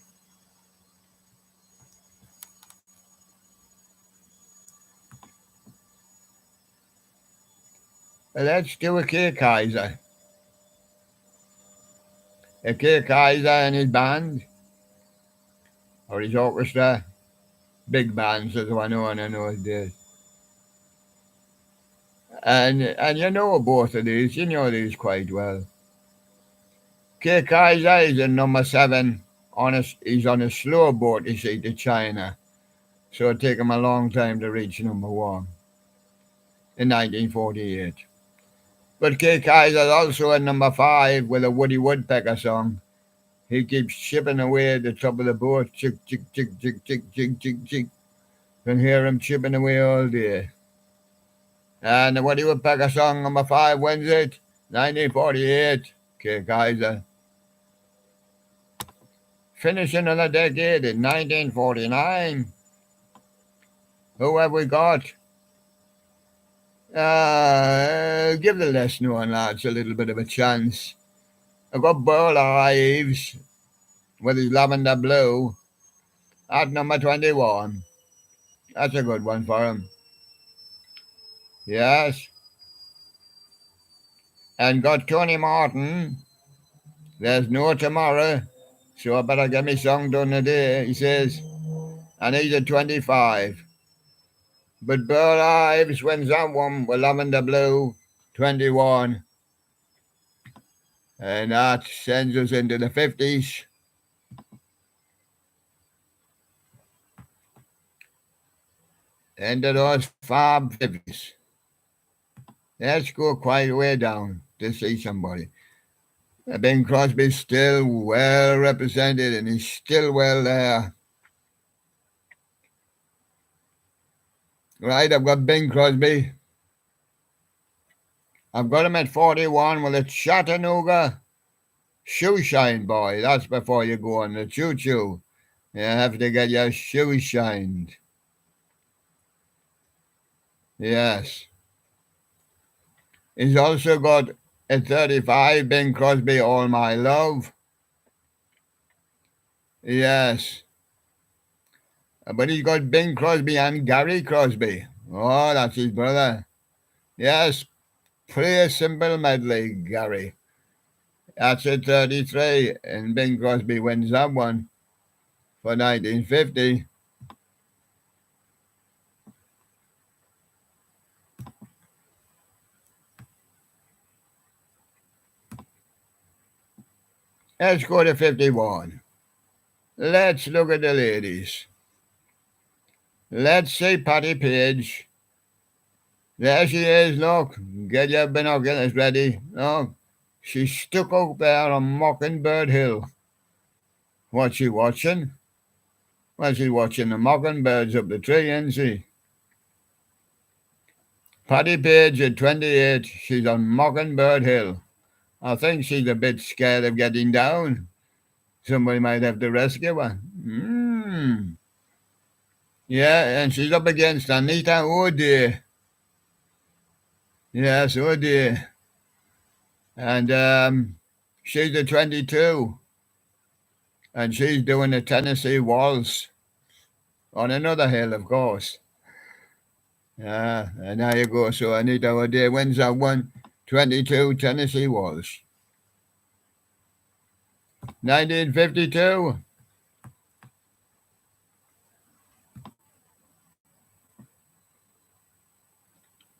let's do a Kay Kaiser. A Kay Kaiser and his band, or his orchestra, big bands as one on in those days. And you know both of these, you know these quite well. Kay Kaiser is in number 7. He's on a slow boat, you see, to China. So it took him a long time to reach number 1 in 1948. But Kay Kaiser's also at number 5 with a Woody Woodpecker song. He keeps chipping away at the top of the boat. Chick, chick, chick, chick, chick, chick, chick, chick. Can hear him chipping away all day. And the Woody Woodpecker song number 5 wins it. 1948. Kay Kaiser. Finishing of the decade in 1949. Who have we got? Give the less known lads a little bit of a chance. I've got Burl Ives with his Lavender Blue at number 21. That's a good one for him. Yes. And got Tony Martin. There's no tomorrow, so I better get me song done today, he says. And he's at 25. But Burl Ives wins that one with Lavender Blue, 21. And that sends us into the 50s. Into those fab 50s. Let's go quite way down to see somebody. Bing Crosby's still well represented and he's still well there. Right, I've got Bing Crosby. I've got him at 41 with a Chattanooga Shoe Shine Boy. That's before you go on the choo-choo. You have to get your shoes shined. Yes. He's also got at 35, Bing Crosby, All My Love. Yes. But he's got Bing Crosby and Gary Crosby. Oh, that's his brother. Yes. Play a simple medley, Gary. That's at 33, and Bing Crosby wins that one for 1950. Let's go to 51. Let's look at the ladies. Let's see Patti Page. There she is, look. Get your binoculars ready. Look, she's stuck up there on Mockingbird Hill. What's she watching? Well, she's watching the mockingbirds up the tree, isn't she? Patti Page at 28, she's on Mockingbird Hill. I think she's a bit scared of getting down. Somebody might have to rescue her. Yeah, and she's up against Anita O'Day. Yes, O'Day. And she's a 22. And she's doing the Tennessee Waltz on another hill, of course. Yeah, and there you go. So Anita O'Day wins that one. 22 Tennessee Waltz. 1952.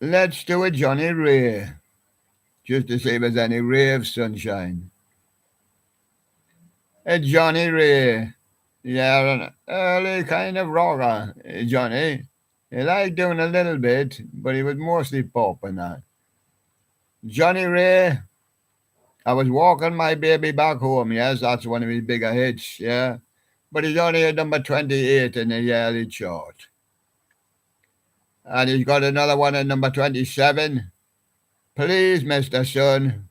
Let's do a Johnny Ray, just to see if there's any ray of sunshine. A Johnny Ray. Yeah, an early kind of rocker, Johnny. He liked doing a little bit, but he was mostly pop and that. Johnny Ray, I was walking my baby back home. Yes, that's one of his bigger hits, yeah. But he's only at number 28 in the yearly chart. And he's got another one at number 27. Please, Mr. Sun.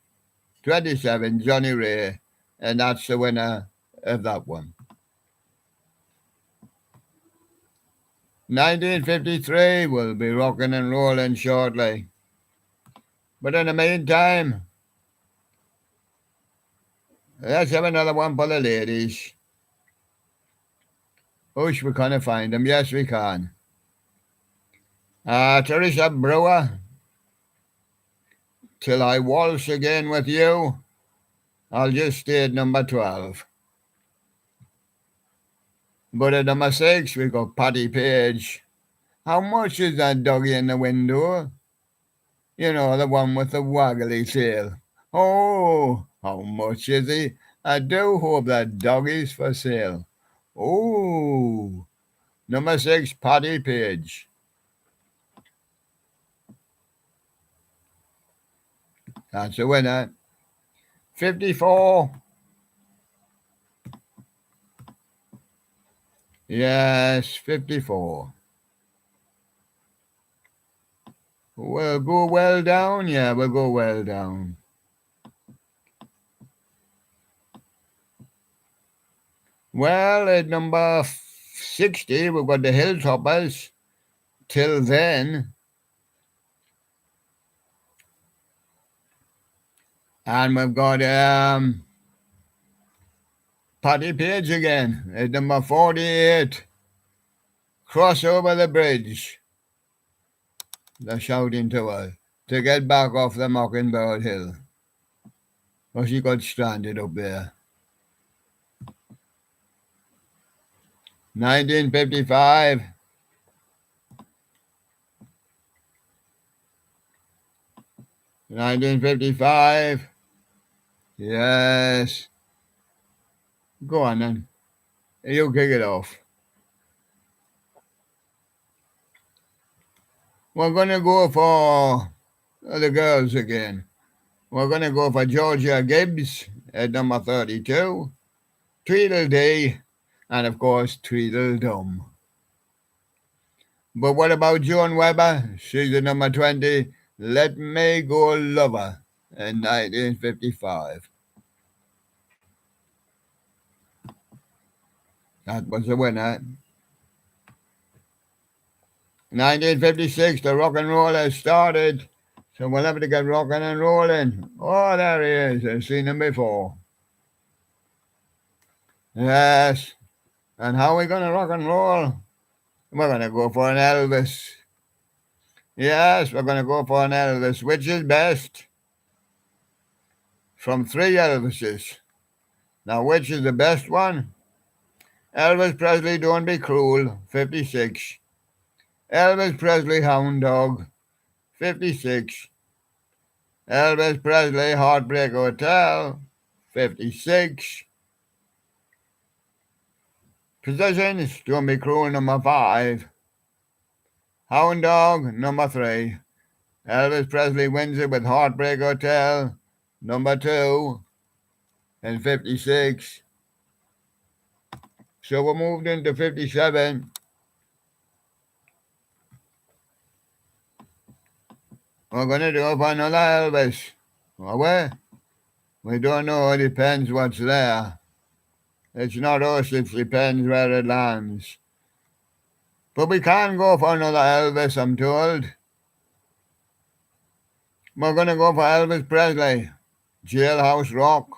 27, Johnny Ray. And that's the winner of that one. 1953 will be rocking and rolling shortly. But in the meantime, let's have another one for the ladies. Wish we can find them. Yes, we can. Teresa Brewer, Till I Waltz Again With You. I'll just stay at number 12. But at number 6, we got Patti Page. How much is that doggy in the window? You know, the one with the waggly tail. Oh, how much is he? I do hope that doggy's for sale. Oh, number 6, Patti Page. That's a winner. 54. Yes, 54. We'll go well down. Yeah, we'll go well down. Well, at number 60, we've got the Hilltoppers. Till Then. And we've got Patti Page again at number 48. Cross Over the Bridge. They're shouting to her to get back off the Mockingbird Hill. Or she got stranded up there. 1955. Yes. Go on then. You kick it off. We're going to go for the girls again. We're going to go for Georgia Gibbs at number 32. Tweedledee. And of course, Tweedledum. But what about Joan Weber? She's at number 20. Let Me Go Lover in 1955. That was the winner. 1956, the rock and roll has started. So we'll have to get rocking and rolling. Oh, there he is. I've seen him before. Yes. And how are we going to rock and roll? We're going to go for an Elvis. Yes, we're going to go for an Elvis. Which is best? From 3 Elvises. Now, which is the best one? Elvis Presley, Don't Be Cruel, 56. Elvis Presley, Hound Dog, 56. Elvis Presley, Heartbreak Hotel, 56. Positions, Don't Be Cruel, number 5. Hound Dog, number 3. Elvis Presley wins it with Heartbreak Hotel, number 2, and 56. So we moved into 57. We're going to do it for another Elvis. Are we? We don't know. It depends what's there. It's not us. It depends where it lands. But we can go for another Elvis, I'm told. We're going to go for Elvis Presley, Jailhouse Rock.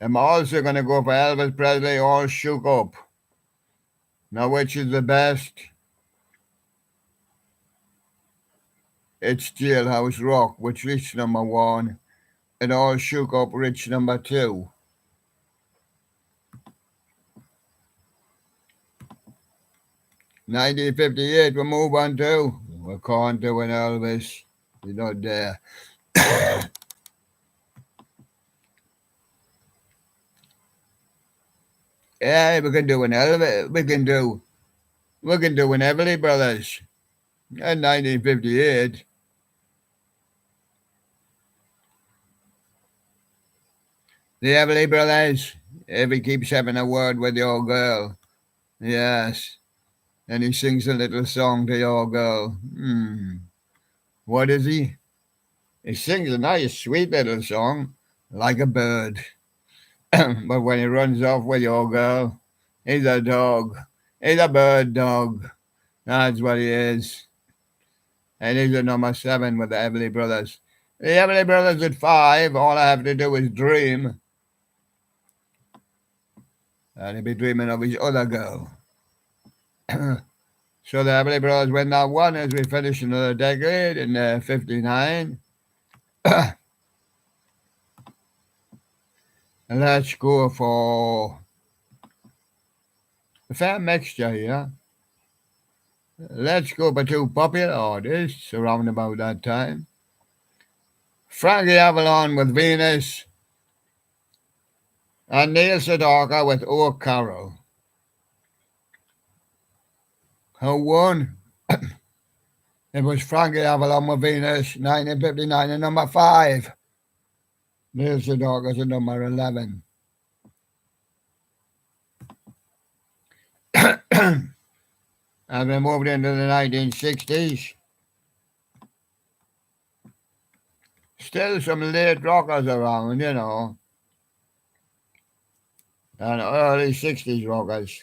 I'm also going to go for Elvis Presley, All Shook Up. Now, which is the best? It's Jailhouse Rock, which reached number 1, and All Shook Up reached number 2. "1958, we move on to. We can't do an Elvis. You're not there. Yeah, we can do an Elvis. We can do an Everly Brothers in 1958. The Everly Brothers. If he keeps having a word with your girl. Yes. And he sings a little song to your girl. What is he? He sings a nice, sweet little song, like a bird. But when he runs off with your girl, he's a dog. He's a bird dog. That's what he is. And he's at number 7 with the Everly Brothers. The Everly Brothers at 5. All I have to do is dream. And he'll be dreaming of his other girl. So the Everly Brothers win that one as we finish another decade in 59. And let's go for a fair mixture here. Let's go for 2 popular artists around about that time. Frankie Avalon with Venus and Neil Sedaka with Oh Carol. Who won? It was Frankie Avalon with Venus, 1959, at number 5. Neil Sedaka's at number 11. As we moved into the 1960s, still some late rockers around, you know, and early 60s rockers.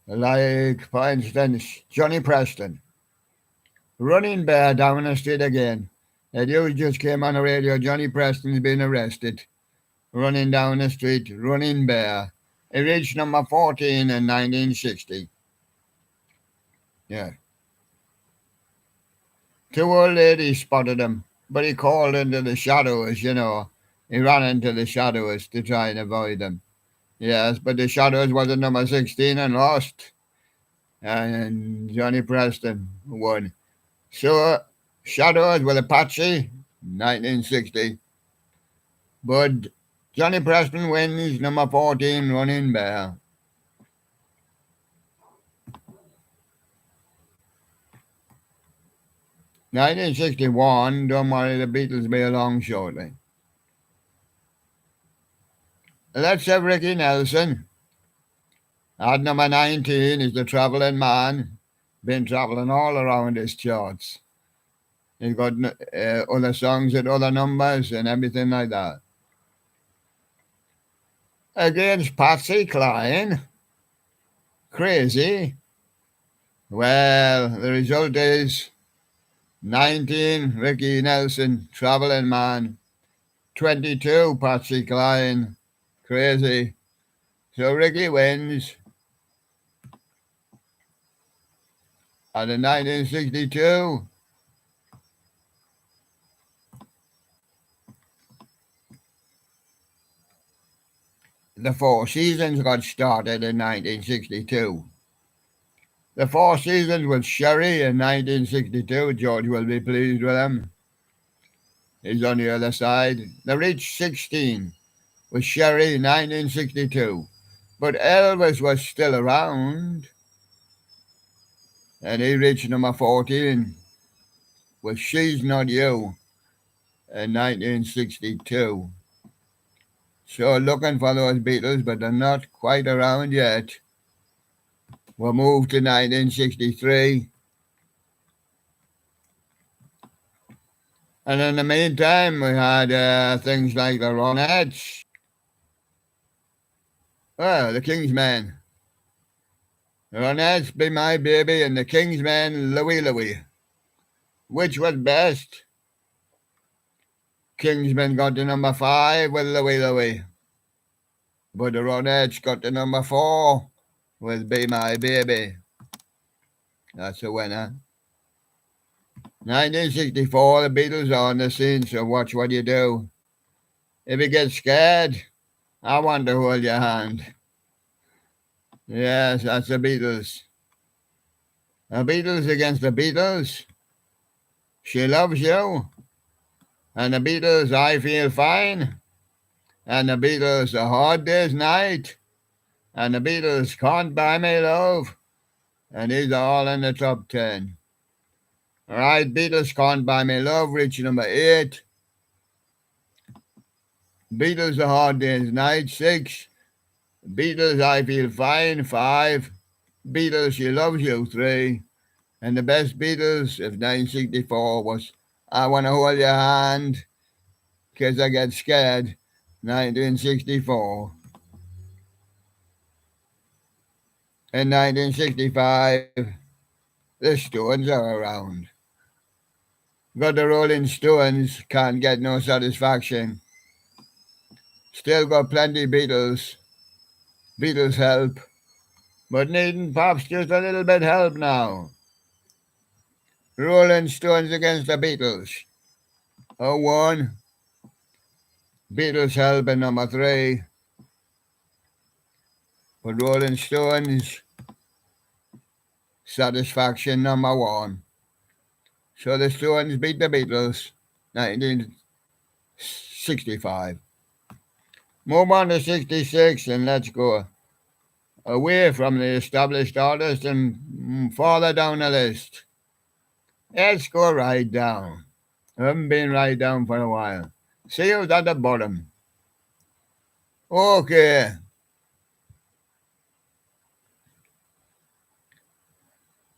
Like, for instance, Johnny Preston, Running Bear down the street again. The news just came on the radio, Johnny Preston's been arrested. Running down the street, Running Bear. It reached number 14 in 1960. Yeah. 2 old ladies spotted him, but he called into the shadows, you know. He ran into the shadows to try and avoid them. Yes, but the shadows was at number 16 and lost. And Johnny Preston won. So, Shadows with Apache, 1960. But Johnny Preston wins number 14, Running Bear. (1961), don't worry, the Beatles be along shortly. Let's have Ricky Nelson. At number 19 is The Traveling Man. Been traveling all around his charts. He's got other songs at other numbers and everything like that. Against Patsy Cline, Crazy. Well, the result is 19, Ricky Nelson, Traveling Man. 22, Patsy Cline, Crazy. So Ricky wins. And in 1962, the Four Seasons got started in 1962. The Four Seasons with Sherry in 1962. George will be pleased with him. He's on the other side. They reached 16 with Sherry in 1962. But Elvis was still around. And he reached number 14 with She's Not You in 1962. So looking for those Beatles, but they're not quite around yet. We'll move to 1963. And in the meantime, we had things like the Ronettes. Well, the Kingsmen. The Ronettes, Be My Baby, and the Kingsmen, Louie Louie. Which was best? Kingsmen got to number 5 with Louie Louie. But the Ronettes got to number 4 with Be My Baby. That's a winner. 1964, the Beatles are on the scene, so watch what you do. If you get scared, I want to hold your hand. Yes, that's the Beatles. The Beatles against the Beatles. She Loves You. And the Beatles, I Feel Fine. And the Beatles, A Hard Day's Night. And the Beatles, Can't Buy Me Love. And these are all in the top 10. All right, Beatles, Can't Buy Me Love, reach number 8. Beatles, A Hard Day's Night, 6. Beatles, I Feel Fine, 5. Beatles, She Loves You, 3. And the best Beatles of 1964 was I Want to Hold Your Hand, Because I Get Scared, 1964. In 1965, the Stones are around. Got the Rolling Stones, can't get no satisfaction. Still got plenty Beatles. Beatles help. But needing perhaps just a little bit help now. Rolling Stones against the Beatles. 0-1. Beatles help in number 3. But Rolling Stones, satisfaction number 1. So the Stones beat the Beatles, 1965. Move on to 66 and let's go away from the established artists and farther down the list. Let's go right down. I haven't been right down for a while. See who's at the bottom. Okay.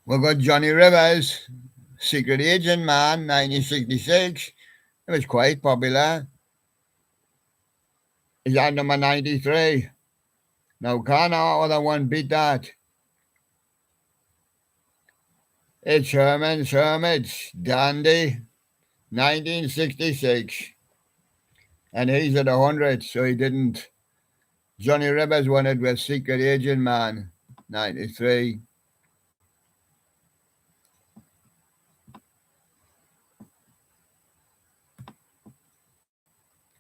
We've got Johnny Rivers, Secret Agent Man, 1966. It was quite popular. Is at number 93. Now, can our other one beat that? It's Herman's Hermits, Dandy, 1966. And he's at 100, so he didn't. Johnny Rivers won it with Secret Agent Man, 93.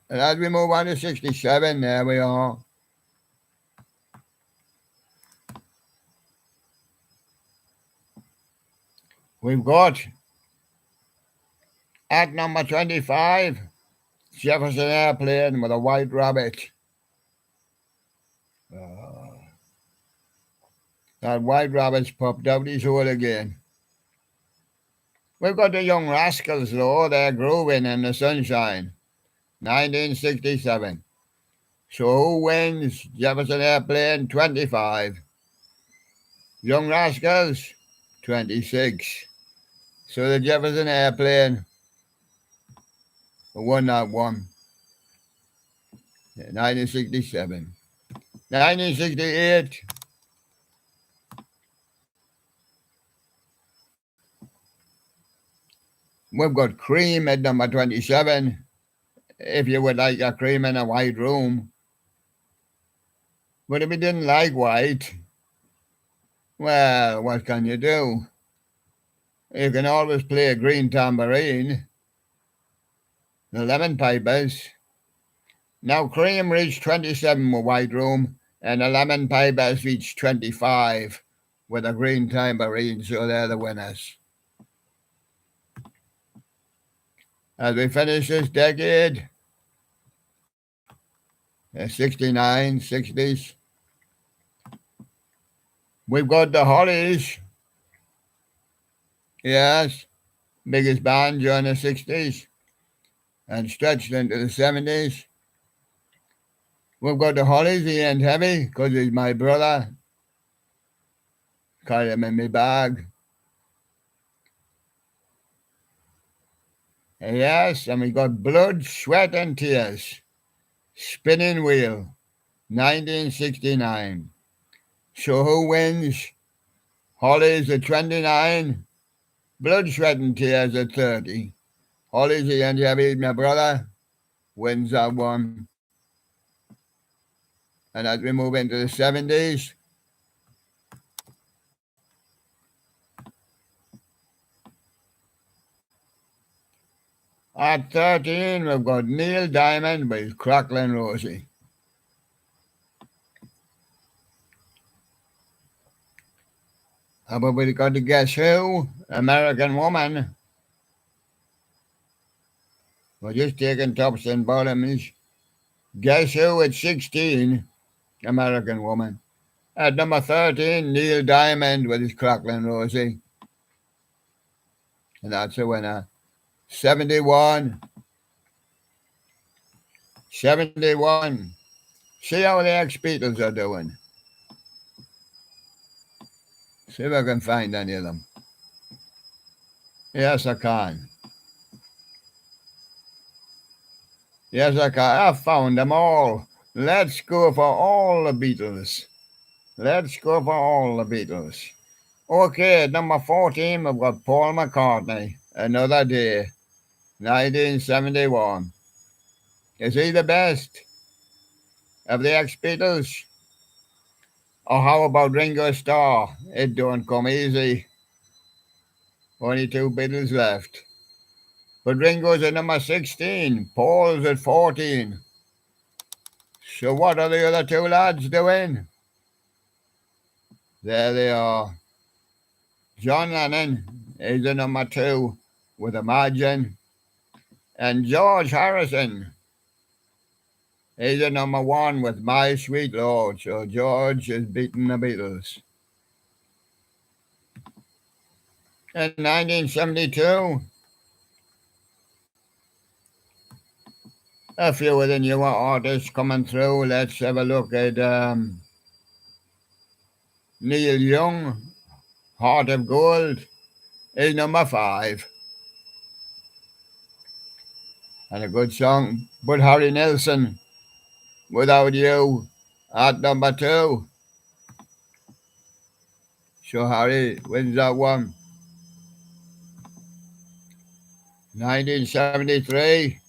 And as we move on to 67, there we are. We've got at number 25, Jefferson Airplane with a White Rabbit. That White Rabbit's popped out his hole again. We've got the Young Rascals, though. They're grooving in the sunshine. 1967. So who wins? Jefferson Airplane, 25. Young Rascals, 26. So the Jefferson Airplane won that one. 1967. 1968. We've got Cream at number 27. If you would like a cream in a white room. But if you didn't like white, well, what can you do? You can always play a green tambourine. The Lemon Pipers. Now, Cream reached 27 with White Room, and the Lemon Pipers reached 25 with a green tambourine, so they're the winners. As we finish this decade, 69, 60s, we've got the Hollies. Yes, biggest band during the 60s and stretched into the 70s. We've got the Hollies, he ain't heavy because he's my brother. Carry him in my bag. Yes, and we got Blood, Sweat and Tears. Spinning Wheel, 1969. So who wins? Hollies at 29. Blood, Sweat and Tears at 30. Hollies, he ain't heavy, my brother, wins that one. And as we move into the 70s, at 13, we've got Neil Diamond with Cracklin' Rosie. How about we got to Guess Who? American Woman. We're just taking tops and bottoms. Guess Who at 16? American Woman. At number 13, Neil Diamond with his Cracklin' Rosie. And that's a winner. 71. 71. See how the ex-Beatles are doing. See if I can find any of them. Yes, I can. Yes, I can. I found them all. Let's go for all the Beatles. Let's go for all the Beatles. Okay, number 14, we've got Paul McCartney, Another Day, 1971. Is he the best of the ex-Beatles? Or how about Ringo Starr? It don't come easy. Only two Beatles left. But Ringo's at number 16, Paul's at 14. So what are the other two lads doing? There they are. John Lennon is the number 2 with Imagine. And George Harrison is the number 1 with My Sweet Lord. So George is beating the Beatles. In 1972, a few of the newer artists coming through. Let's have a look at Neil Young, Heart of Gold, is number 5. And a good song. But Harry Nilsson, Without You, at number 2. So Harry wins that one. 1973,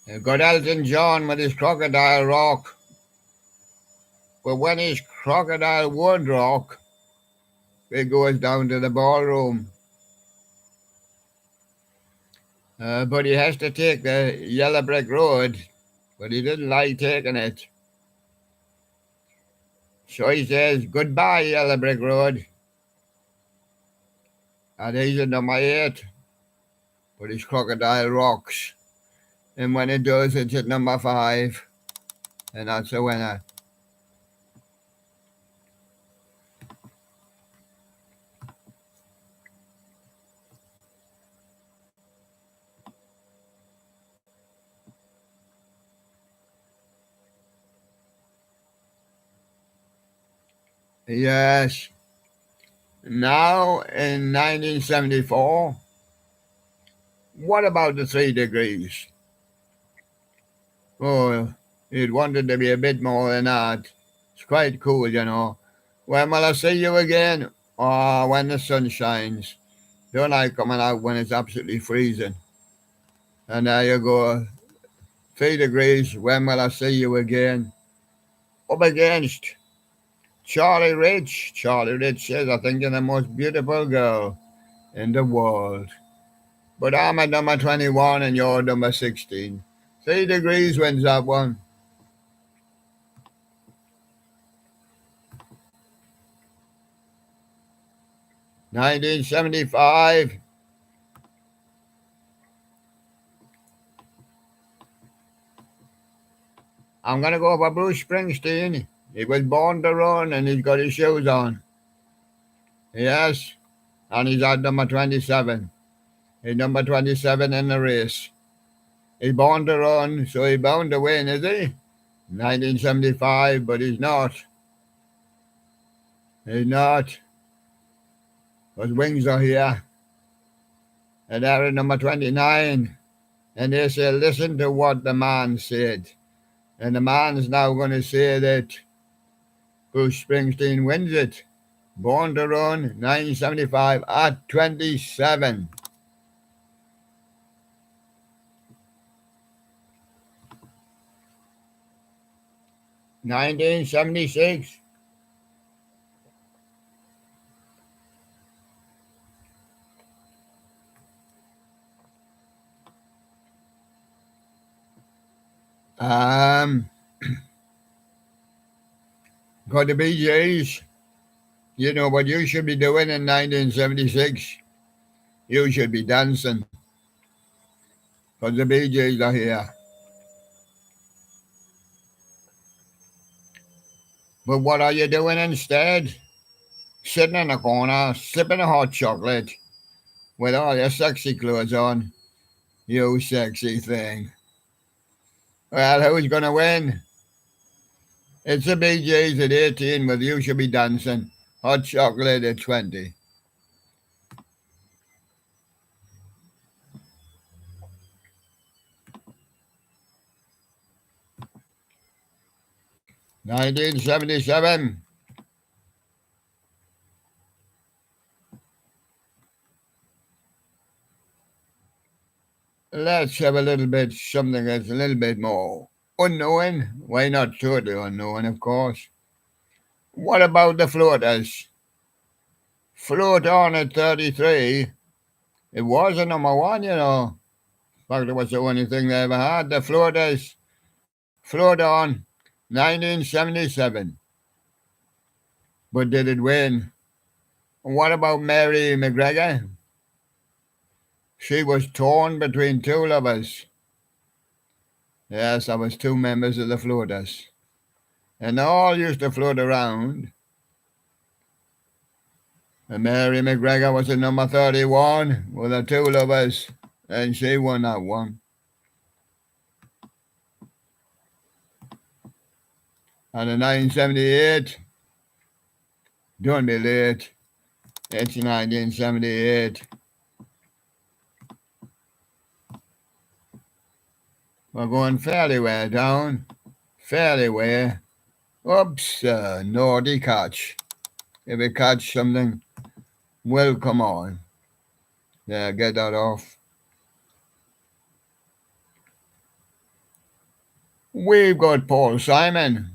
you've got Elton John with his Crocodile Rock. But when his Crocodile would rock, it goes down to the ballroom. But he has to take the Yellow Brick Road, but he didn't like taking it. So he says, goodbye, Yellow Brick Road. And he's at number 8, but his Crocodile rocks. And when it does, it's at number 5. And that's a winner. Yes. Now, in 1974, what about the 3 degrees? Oh, it wanted to be a bit more than that. It's quite cool, you know. When will I see you again? Oh, when the sun shines. Don't like coming out when it's absolutely freezing. And there you go. 3 degrees. When will I see you again? Up against Charlie Rich. Charlie Rich says, I think you're the most beautiful girl in the world. But I'm at number 21 and you're number 16. 3 degrees wins that one. 1975. I'm going to go for Bruce Springsteen. He was born to run and he's got his shoes on. Yes, and he's at number 27. He's number 27 in the race. He's born to run, so he's bound to win, is he? 1975, but he's not. He's not. His wings are here. And they're at number 29. And they say, listen to what the man said. And the man's now going to say that Bruce Springsteen wins it. Born to Run, 1975 at 27. 1976. Got the Bee Gees. You know what you should be doing in 1976? You should be dancing. Because the Bee Gees are here. But what are you doing instead? Sitting in a corner, sipping a hot chocolate with all your sexy clothes on. You sexy thing. Well, who's going to win? It's the Bee Gees at 18, but you should be dancing. Hot chocolate at 20. 1977. Let's have a little bit, something that's a little bit more unknown. Why not totally unknown, of course. What about the floaters? Float on at 33. It was a number one, you know. In fact, it was the only thing they ever had. The floaters. Float on, 1977. But did it win? And what about Mary McGregor? She was torn between two lovers. Yes, there was two members of the floaters. And they all used to float around. And Mary McGregor was at number 31 with the two lovers, and she won that one. And in 1978, don't be late, it's 1978. We're going fairly way down, fairly way. Oops, naughty catch. If we catch something, well, come on. Yeah, get that off. We've got Paul Simon.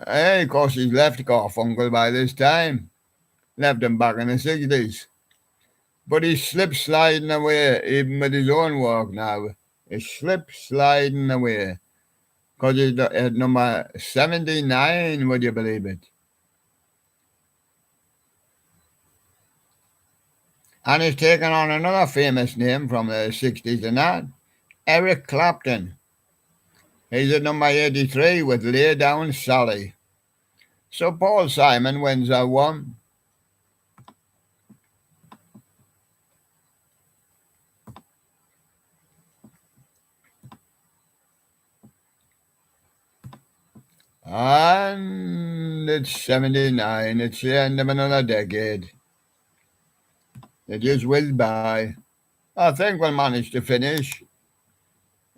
Hey, of course, he's left Garfunkel by this time. Left him back in the 60s. But he's slip sliding away, even with his own work now. He's slip sliding away. Because he's at number 79, would you believe it? And he's taken on another famous name from the 60s and that, Eric Clapton. He's at number 83 with Lay Down Sally. So Paul Simon wins that one. And it's 79. It's the end of another decade. It just whizzed by. I think we'll manage to finish.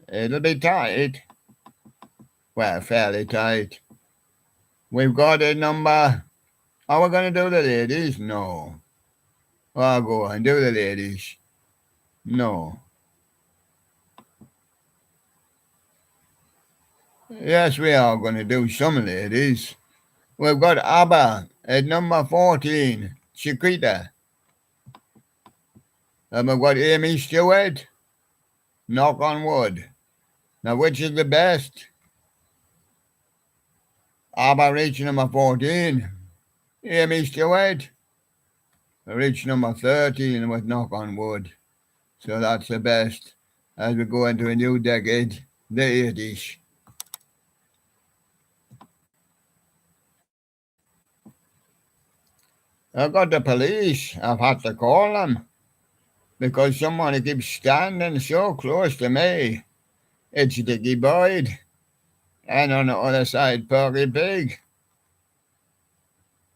It'll be tight. Well, fairly tight. We've got a number. Are we going to do the ladies? No. I'll go and do the ladies. No. Yes, we are going to do some ladies. We've got ABBA at number 14, Chiquita. And we've got Amy Stewart, Knock on Wood. Now, which is the best? ABBA reached number 14. Amy Stewart reached number 13 with Knock on Wood. So that's the best as we go into a new decade, the 80s. I've got the police. I've had to call them because someone keeps standing so close to me. It's Dickie Boyd. And on the other side, Porky Pig.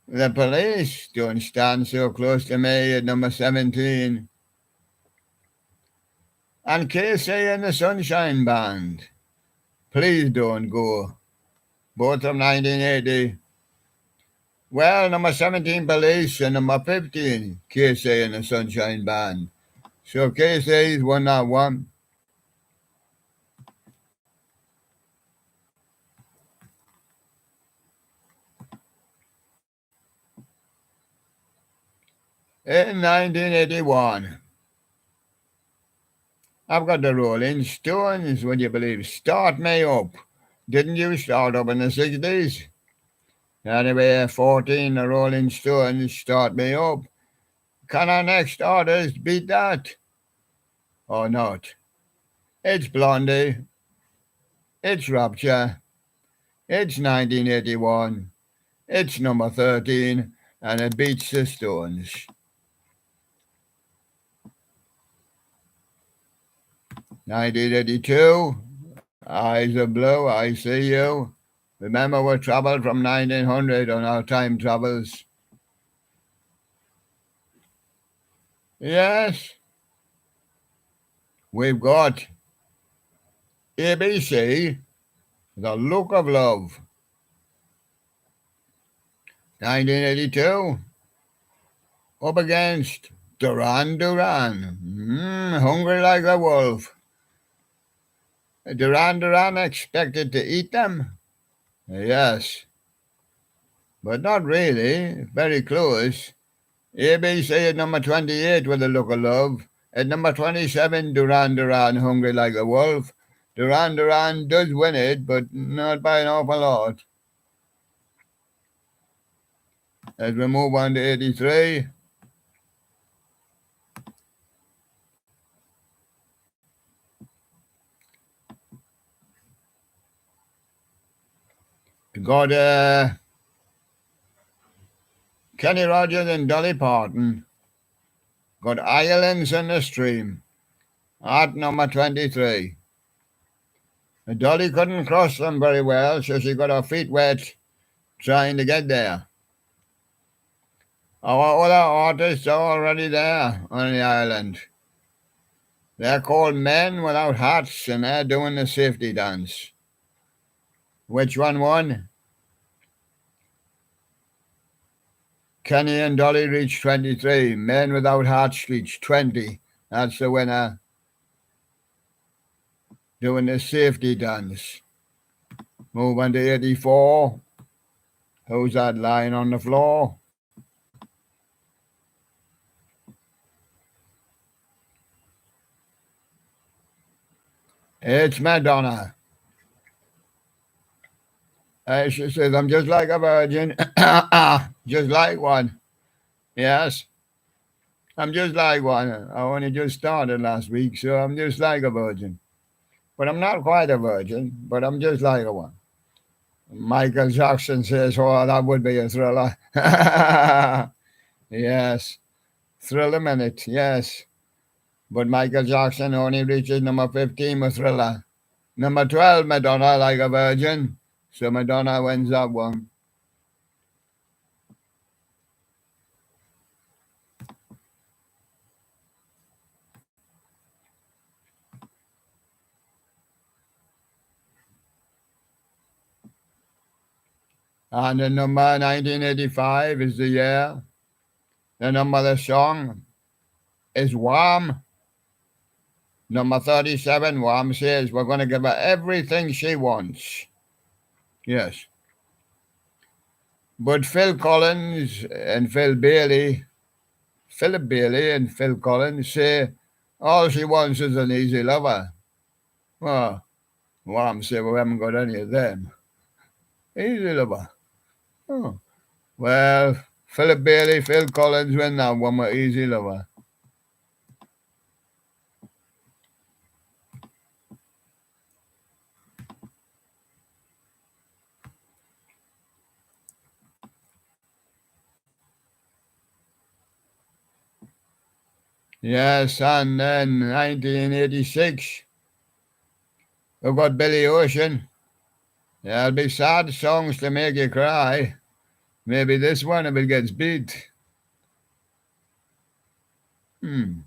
The police don't stand so close to me at number 17. And Casey and the Sunshine Band. Please don't go. Both from 1980. Well, number 17, Police, and number 15, Casey and the Sunshine Band. So Casey's won that one. In 1981, I've got the Rolling Stones, would you believe? Start Me Up. Didn't you start up in the 60s? Anyway, 14, the Rolling Stones, Start Me Up. Can our next artist beat that? Or not? It's Blondie. It's Rapture. It's 1981. It's number 13, and it beats the Stones. 1982, Eyes of Blue, I See You. Remember, we traveled from 1900 on our time travels. Yes, we've got ABC, The Look of Love. 1982, up against Duran Duran. Hungry like a wolf. Duran Duran expected to eat them? Yes, but not really. Very close. ABC at number 28 with a look of love. At number 27, Duran Duran, Hungry Like a Wolf. Duran Duran does win it, but not by an awful lot. As we move on to 83. Got Kenny Rogers and Dolly Parton. Got Islands in the Stream at number 23. Dolly couldn't cross them very well, so she got her feet wet trying to get there. Our other artists are already there on the island. They're called Men Without Hats, and they're doing the safety dance. Which one won? Kenny and Dolly reached 23. Men Without Hats reached 20. That's the winner. Doing the safety dance. Move on to 84. Who's that lying on the floor? It's Madonna. She says, I'm just like a virgin. Just like one. Yes. I'm just like one. I only just started last week, so I'm just like a virgin. But I'm not quite a virgin, but I'm just like a one. Michael Jackson says, oh, that would be a thriller. Yes. Thriller minute, yes. But Michael Jackson only reaches number 15 with Thriller. Number 12, Madonna, Like a Virgin. So Madonna wins that one. And the number 1985 is the year. The number of the song is Wham. Number 37, Wham says, we're going to give her everything she wants. Yes. But Philip Bailey and Phil Collins say all she wants is an easy lover. Well, Wham said, we haven't got any of them. Easy lover. Oh. Well, Philip Bailey, Phil Collins win that one with Easy Lover. Yes, and then 1986, we've got Billy Ocean. There'll be sad songs to make you cry. Maybe this one if it gets beat. And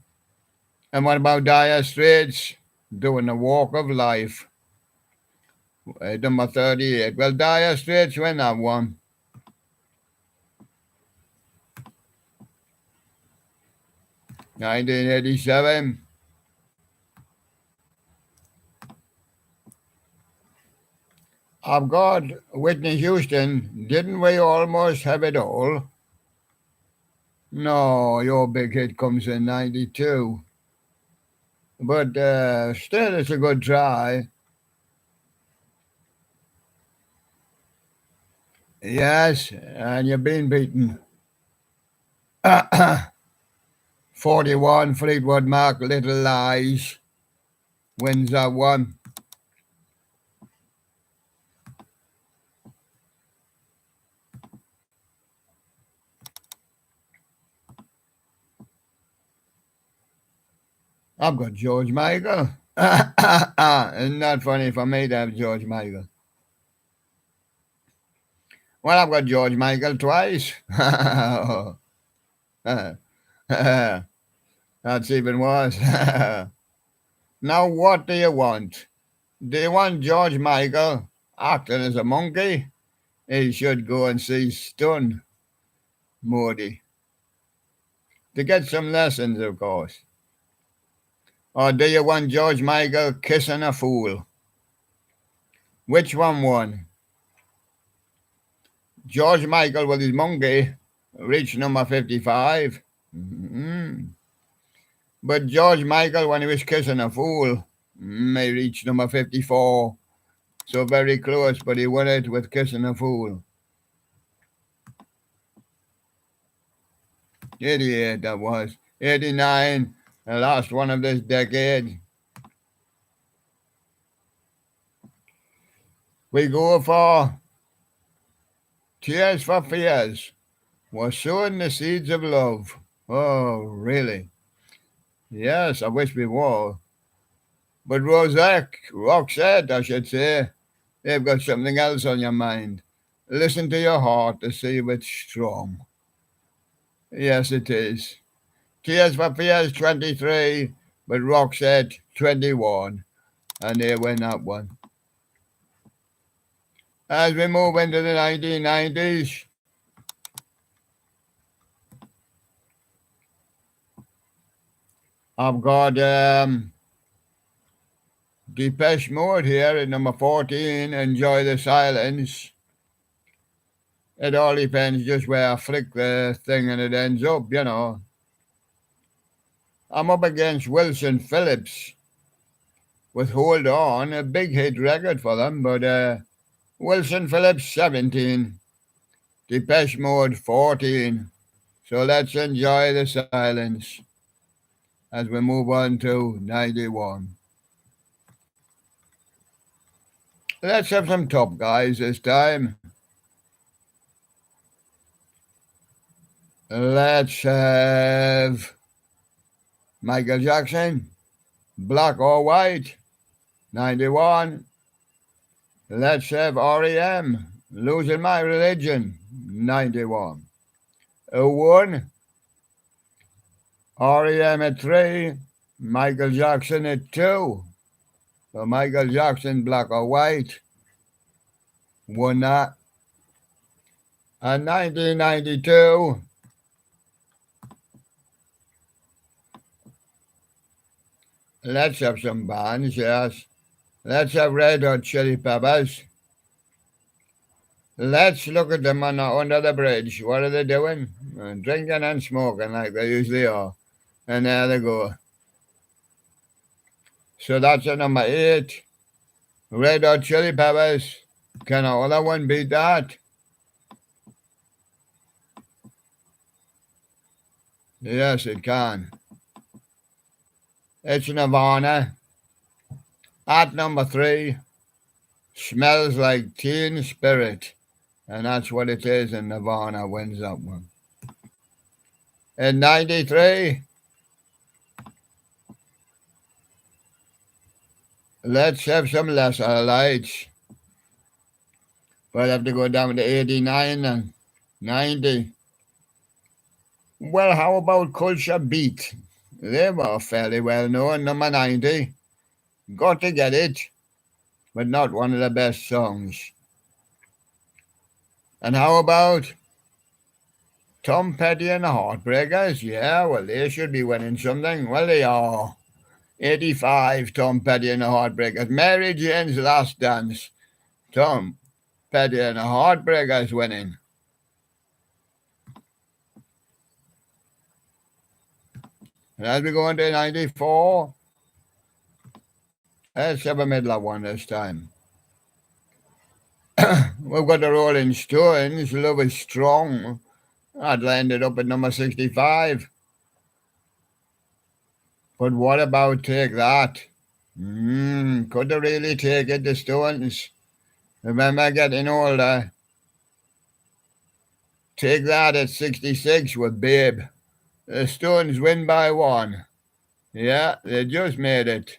what about Dire Straits doing the Walk of Life? Number 38. Well, Dire Straits win that one. $1987. I've got Whitney Houston. Didn't we almost have it all? No, your big hit comes in 92. But still, it's a good try. Yes, and you've been beaten. 41, Fleetwood Mac, Little Lies wins that one. I've got George Michael. Isn't that funny for me to have George Michael? Well, I've got George Michael twice. That's even worse. Now, what do you want? Do you want George Michael acting as a monkey? He should go and see Stun. Moody. To get some lessons, of course. Or do you want George Michael kissing a fool? Which one won? George Michael with his monkey reached number 55. Mm-hmm. But George Michael, when he was kissing a fool, may reach number 54. So very close, but he won it with kissing a fool. 88, that was. 89, the last one of this decade. We go for Tears for Fears. We're sowing the seeds of love. Oh, really? Yes, I wish we were. But Roxette, I should say, they've got something else on your mind. Listen to your heart to see if it's strong. Yes, it is. Tears for Fears 23, but Roxette 21. And they win that one. As we move into the 1990s, I've got Depeche Mode here at number 14, Enjoy the Silence. It all depends just where I flick the thing and it ends up, you know. I'm up against Wilson Phillips with Hold On, a big hit record for them, but Wilson Phillips 17, Depeche Mode 14. So let's enjoy the silence as we move on to 91. Let's have some top guys this time. Let's have Michael Jackson, Black or White, 91. Let's have R.E.M., Losing My Religion, 91. 1, R.E.M. at 3, Michael Jackson at 2. So Michael Jackson, Black or White, won that. And 1992, let's have some bands, yes. Let's have Red Hot Chili Peppers. Let's look at them under the bridge. What are they doing? Drinking and smoking like they usually are. And there they go. So that's at number 8. Red Hot Chili Peppers. Can another one beat that? Yes, it can. It's Nirvana. At number 3, Smells Like Teen Spirit. And that's what it is, and Nirvana wins that one. In 93, let's have some Lesser Lights. We'll have to go down to 89 and 90. Well, how about Culture Beat? They were fairly well known, number 90. Got to Get It, but not one of the best songs. And how about Tom Petty and the Heartbreakers? Yeah, well, they should be winning something. Well, they are. 85, Tom Petty and the Heartbreakers. Mary Jane's Last Dance. Tom Petty and the Heartbreakers winning. And as we go into 94, let's have a middle one this time. We've got the Rolling Stones, Love Is Strong. That landed up at number 65. But what about Take That? Could they really take it, the Stones? Remember getting older. Take That at 66 with Babe. The Stones win by 1. Yeah, they just made it.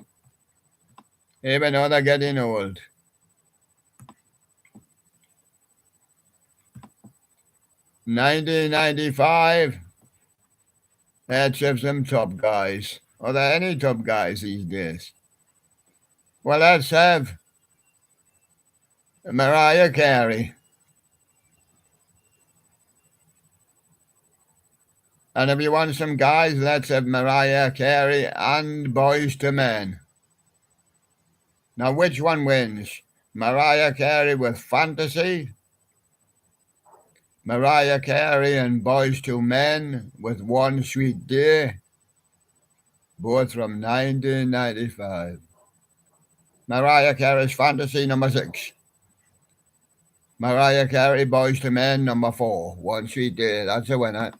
Even though they're getting old. $19.95. Let's have some top guys. Are there any top guys these days? Well, let's have Mariah Carey. And if you want some guys, let's have Mariah Carey and Boys to Men. Now, which one wins? Mariah Carey with Fantasy? Mariah Carey and Boys to Men with One Sweet Day? Both from 1995. Mariah Carey's Fantasy, number 6. Mariah Carey, Boys to Men, number 4. One Sweet Day. That's a winner.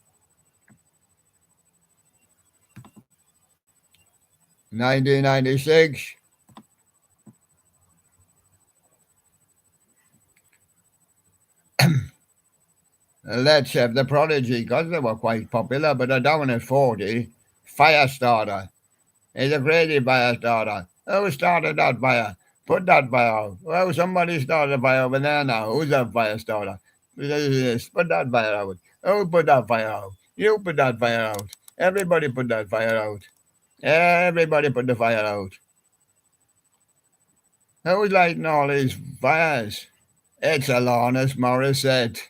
1996. Let's have the Prodigy, because they were quite popular, but they're down at 40. Firestarter. It's a Grady Firestarter. Who started that fire? Put that fire out. Well, somebody started a fire over there now. Who's that Firestarter? Put that fire out. Who put that fire out? You put that fire out. Everybody put that fire out. Everybody put the fire out. Who's lighting all these fires? It's Alanis Morissette.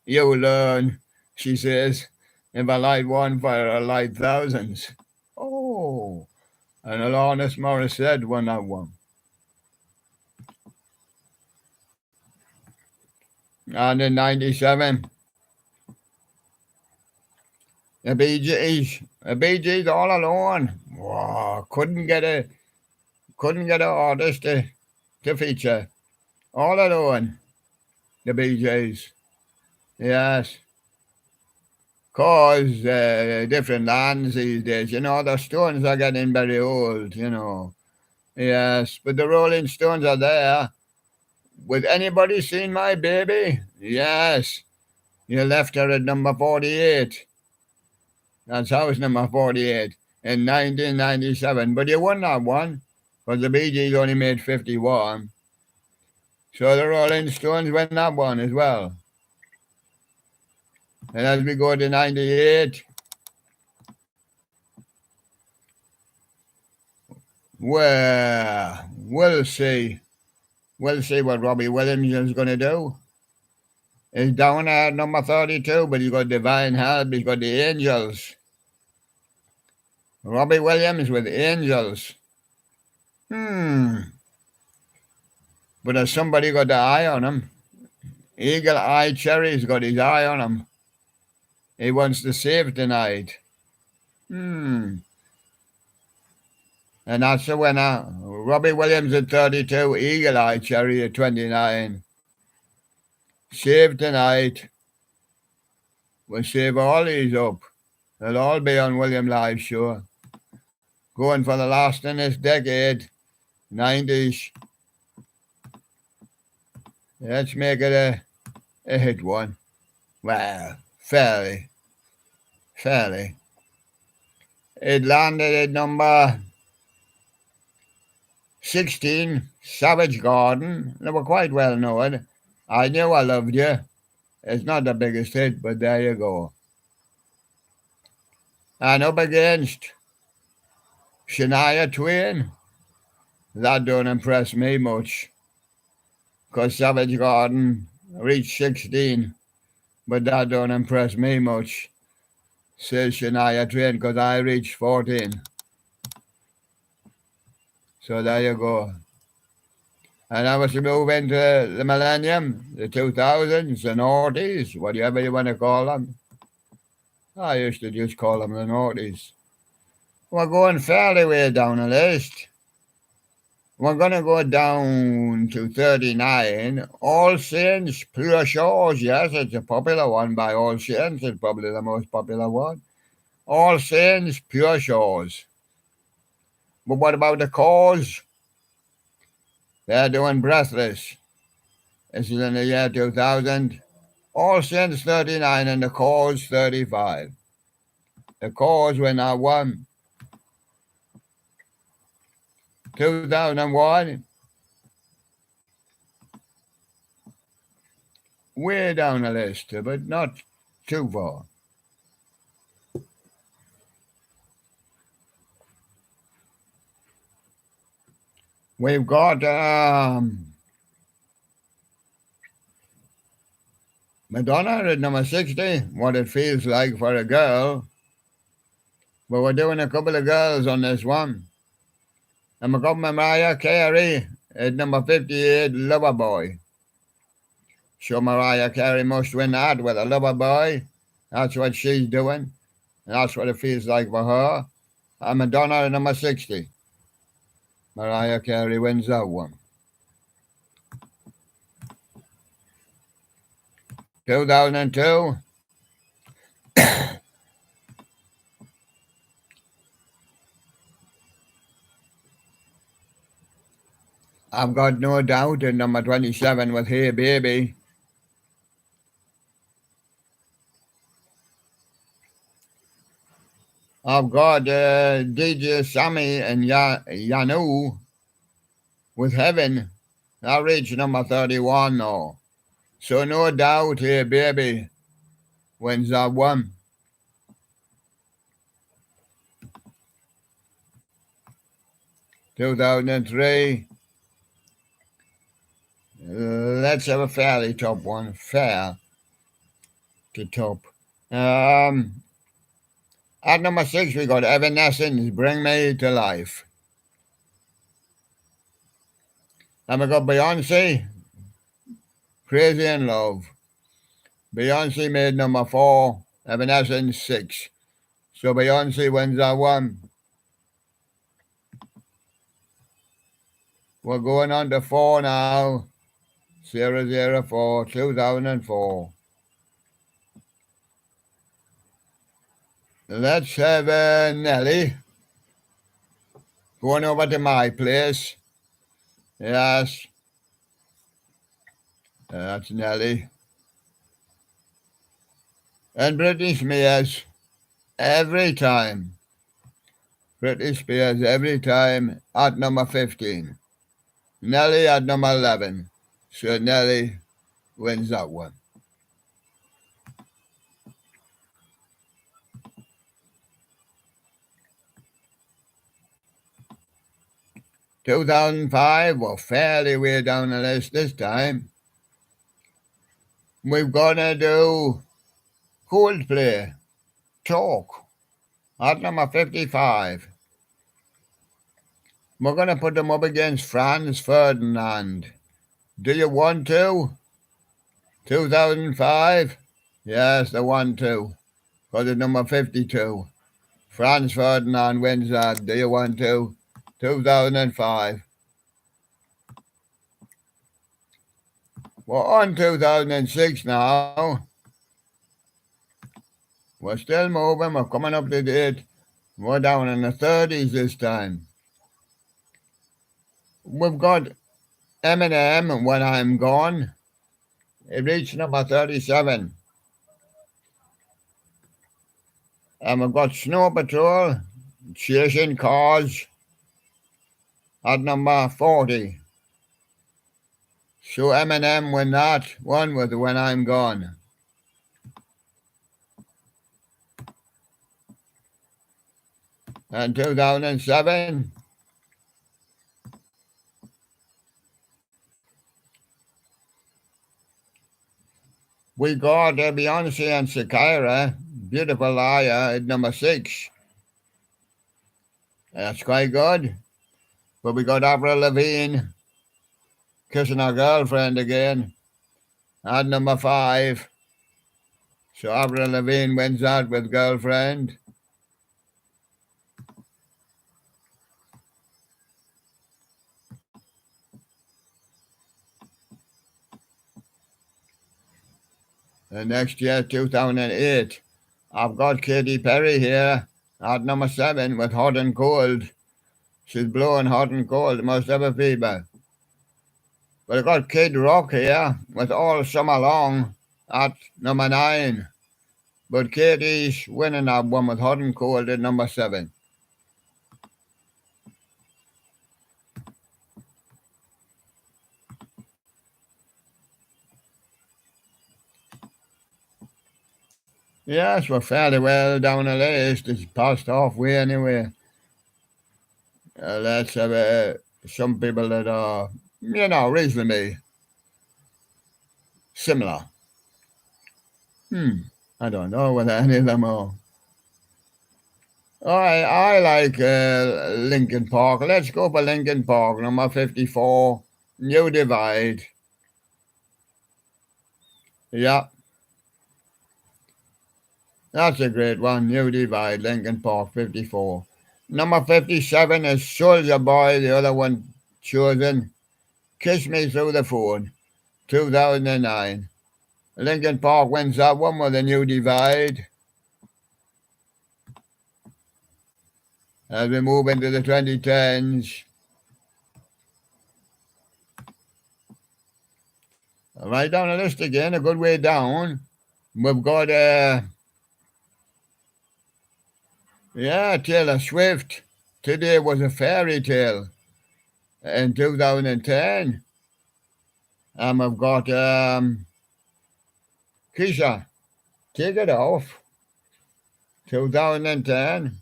You learn, she says. If I light one fire, I light thousands. Oh, and Alanis Morissette won that one. And in 97, the Bee Gees. The Bee Gees all alone. Wow, couldn't get an artist to feature. All alone. The Bee Gees. Yes. Cause different lands these days, the Stones are getting very old, Yes, but the Rolling Stones are there. With anybody seen my baby? Yes. You left her at number 48. That's house number 48 in 1997. But you won that one, because the Bee Gees only made 51. So the Rolling Stones win that one as well. And as we go to 98, well, we'll see. We'll see what Robbie Williams is going to do. He's down at number 32, but he's got Divine Help. He's got the Angels. Robbie Williams with Angels. But has somebody got the eye on him? Eagle Eye Cherry's got his eye on him. He wants to save tonight. And that's the winner. Robbie Williams at 32, Eagle Eye Cherry at 29. Save tonight. We'll save all these up. They'll all be on William Live Show. Going for the last in this decade, 90s. Let's make it a hit one. Well, fairly. It landed at number 16, Savage Garden. They were quite well known. I Knew I Loved You. It's not the biggest hit, but there you go. And up against Shania Twain. That don't impress me much, because Savage Garden reached 16, but that don't impress me much, says Shania Twain, because I reached 14. So there you go. And I was to move into the millennium, the 2000s, the noughties, whatever you want to call them. I used to just call them the noughties. We're going fairly way down the list. We're going to go down to 39. All Saints, Pure Shores. Yes, it's a popular one by All Saints. It's probably the most popular one. All Saints, Pure Shores. But what about the Cause? They're doing Breathless. This is in the year 2000. All Saints 39 and the Cause 35. The Cause win that one. 2001. Way down the list, but not too far. We've got Madonna at number 60, What It Feels Like for a Girl. But we're doing a couple of girls on this one. And we got Mariah Carey at number 58, Lover Boy. So Mariah Carey must win that with a Lover Boy. That's what she's doing. And that's what it feels like for her. And Madonna at number 60. Mariah Carey wins that one. 2002. I've got no doubt in number 27 with Hey Baby. I've got DJ Sammy and Yanu with Heaven. That reached number 31 now. So no doubt Hey Baby wins that one. 2003. Let's have a fairly top one. Fair to top. At number 6, we got Evanescence, Bring Me to Life. And we got Beyonce, Crazy in Love. Beyonce made number 4, Evanescence 6. So Beyonce wins that one. We're going on to 4 now. 004, 2004. Let's have Nelly. Going over to my place. Yes. That's Nelly. And Britney Spears. Every time. Britney Spears every time at number 15. Nelly at number 11. So Nelly wins that one. "2005, we're fairly way down the list this time. We're gonna do Coldplay, Talk, at number 55. We're gonna put them up against Franz Ferdinand. Do you want to? 2005? Yes, the 1-2. Because it's number 52. Franz Ferdinand wins that. Do you want to? 2005. We're on 2006 now. We're still moving. We're coming up to date. We're down in the 30s this time. We've got Eminem, When I'm Gone. It reached number 37. And we've got Snow Patrol, Chasing Cars, at number 40. So Eminem won that one with When I'm Gone. And 2007, we got Beyonce and Shakira, Beautiful Liar, at number 6. That's quite good. But we got Avril Lavigne, Kissing Her Girlfriend Again, at number 5. So Avril Lavigne wins that with Girlfriend. And next year, 2008, I've got Katy Perry here at number 7 with Hot and Cold. She's blowing hot and cold, must have a fever. But I've got Kid Rock here with All Summer Long at number 9. But Katie's winning that one with Hot and Cold at number 7. Yes, we're fairly well down the list. It's past halfway anyway. Let's have some people that are, reasonably similar. I don't know whether any of them are. I like Lincoln Park. Let's go for Lincoln Park, number 54, New Divide. Yeah, that's a great one. New Divide, Lincoln Park, 54. Number 57 is Soldier Boy, the other one chosen. Kiss Me Through the Phone, 2009. Lincoln Park wins that one with a New Divide. As we move into the 2010s. Right down the list again, a good way down. We've got, Taylor Swift. Today Was a Fairy Tale in 2010. And we've got Keisha, Take It Off, 2010.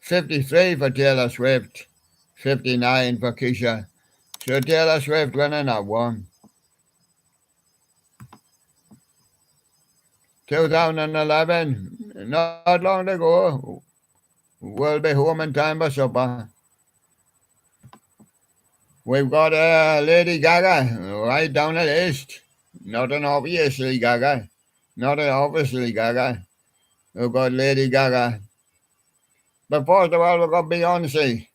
53 for Taylor Swift, 59 for Keisha. So Taylor Swift winning that one. 2011, not long to go. We'll be home in time for supper. We've got Lady Gaga right down the list. Not an obviously Gaga. Not an obviously Gaga. We've got Lady Gaga. But first of all, we've got Beyonce.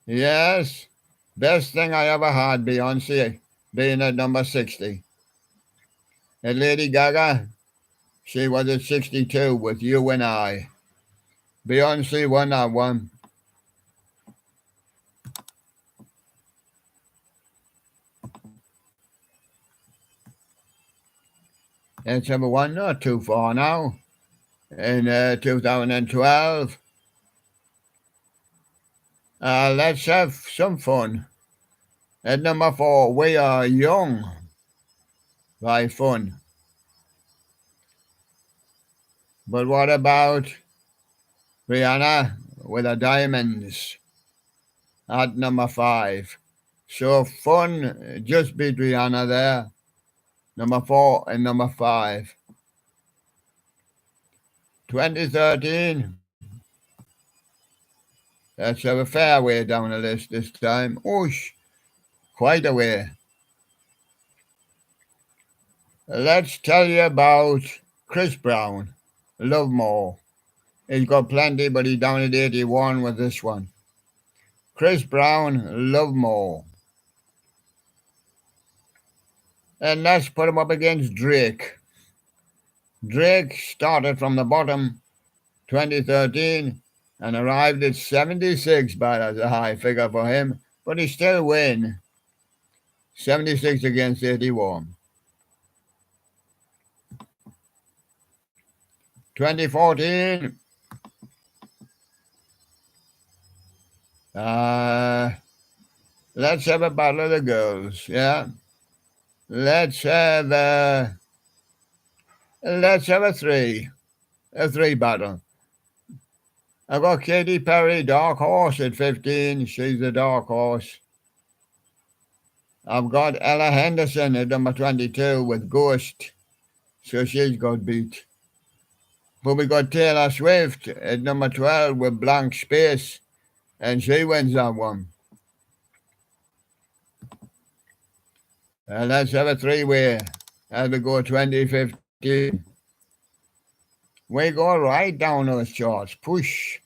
Yes. Best thing I ever had, Beyonce, being at number 60. And Lady Gaga, she was at 62 with You and I. Beyonce won that one. It's number one, not too far now. In 2012. Let's have some fun. At number 4, We Are Young by Fun. But what about Rihanna with the Diamonds at number 5? So Fun just beat Rihanna there. Number 4 and number 5. 2013. That's a fair way down the list this time. Oosh, quite a way. Let's tell you about Chris Brown. Love More. He's got plenty, but he's down at 81 with this one. Chris Brown, Love More. And let's put him up against Drake. Drake started from the bottom 2013 and arrived at 76, but that's a high figure for him. But he still win. 76 against 81. 2014. Let's have a battle of the girls, yeah. Let's have a three battle. I've got Katy Perry, Dark Horse at 15. She's the dark horse. I've got Ella Henderson at number 22 with Ghost. So she's got beat. But we got Taylor Swift at number 12 with Blank Space. And she wins that one. Let's have a three-way as we go 2015. We go right down those charts. Push.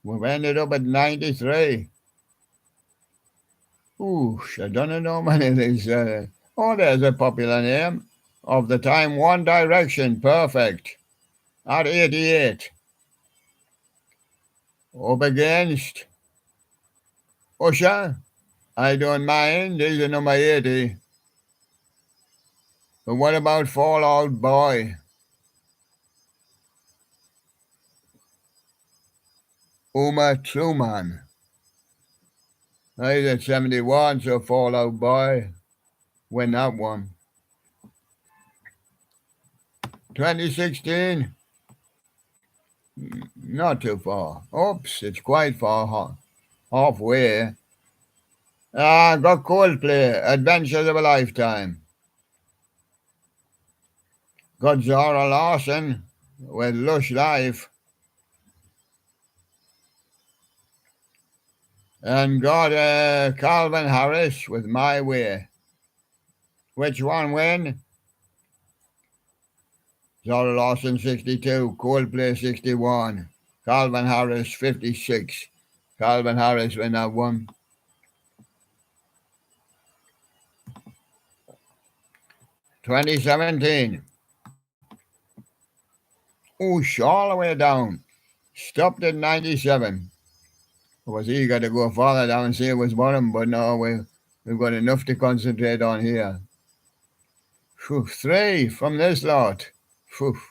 We've ended up at 93. Ooh, I don't know many of these. There's a popular name. Of the time, One Direction, Perfect. At 88. Up against Usher, I Don't Mind. These are number 80. But what about Fall Out Boy? Uma Thurman. He's at 71, so Fall Out Boy win that one. 2016, not too far. Oops, it's quite far, halfway. Got Coldplay, Adventures of a Lifetime. Got Zara Larsson with Lush Life. and got Calvin Harris with My Way. Which one win? Zara Lawson 62, Coldplay 61, Calvin Harris 56. Calvin Harris win that one. "2017. All the way down. Stopped at 97. I was eager to go farther down and see it was bottom, but no, we've got enough to concentrate on here. 3 from this lot. Oof.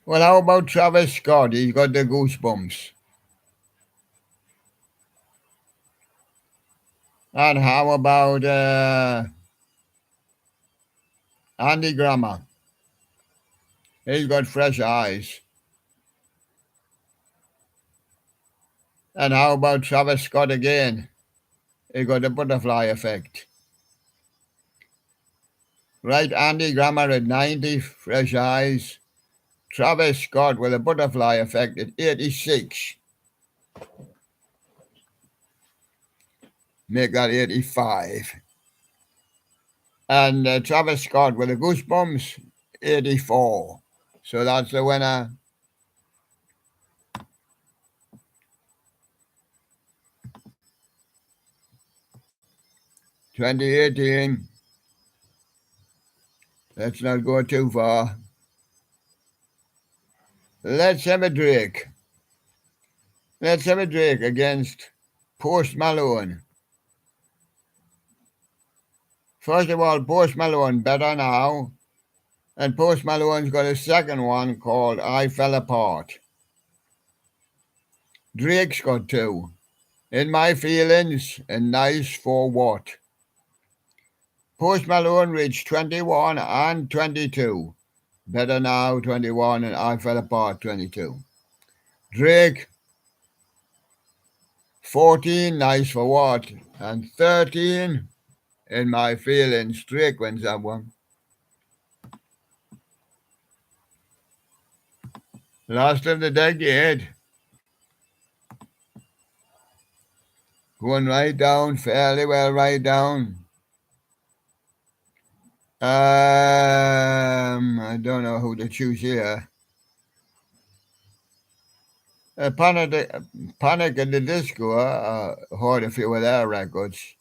Well, how about Travis Scott? He's got the goosebumps. And how about Andy Grammer? He's got fresh eyes. And how about Travis Scott again? He got the butterfly effect. Right, Andy Grammer at 90, fresh eyes. Travis Scott with a butterfly effect at 86. Make that 85. And Travis Scott with the goosebumps, 84. So that's the winner. "2018. Let's not go too far. Let's have a Drake. Let's have a Drake against Post Malone. First of all, Post Malone better now. And Post Malone's got a second one called I Fell Apart. Drake's got 2. In My Feelings and Nice for What. Post Malone reached 21 and 22. Better Now 21 and I Fell Apart 22. Drake 14, Nice for What, and 13, In My Feelings. Drake wins that one. Last of the decade. Going right down, fairly well right down. I don't know who to choose here. Panic at the Disco, heard a few of their records.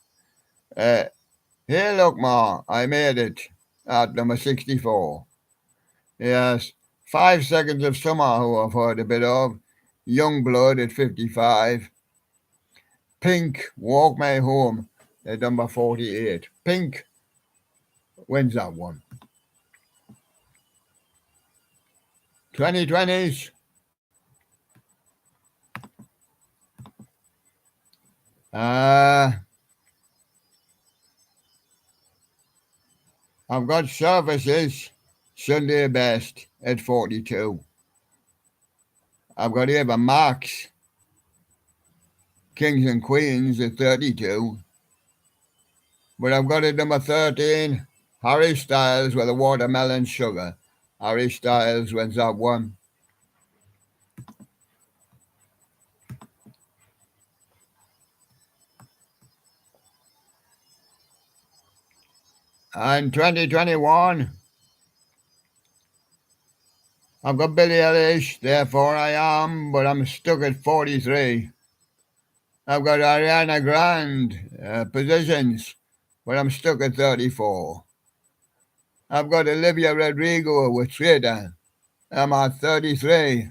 Hey, look, Ma, I made it at number 64. Yes, 5 Seconds of Summer, who I've heard a bit of. Youngblood at 55. Pink, Walk Me Home at number 48. Pink wins that one. 2020s. I've got Services, Sunday Best at 42. I've got Ava Max, Kings and Queens at 32. But I've got at number 13, Harry Styles with a Watermelon Sugar. Harry Styles wins that one. And 2021, I've got Billie Eilish, Therefore I Am, but I'm stuck at 43. I've got Ariana Grande, Positions, but I'm stuck at 34. I've got Olivia Rodrigo with Traitor. I'm at 33.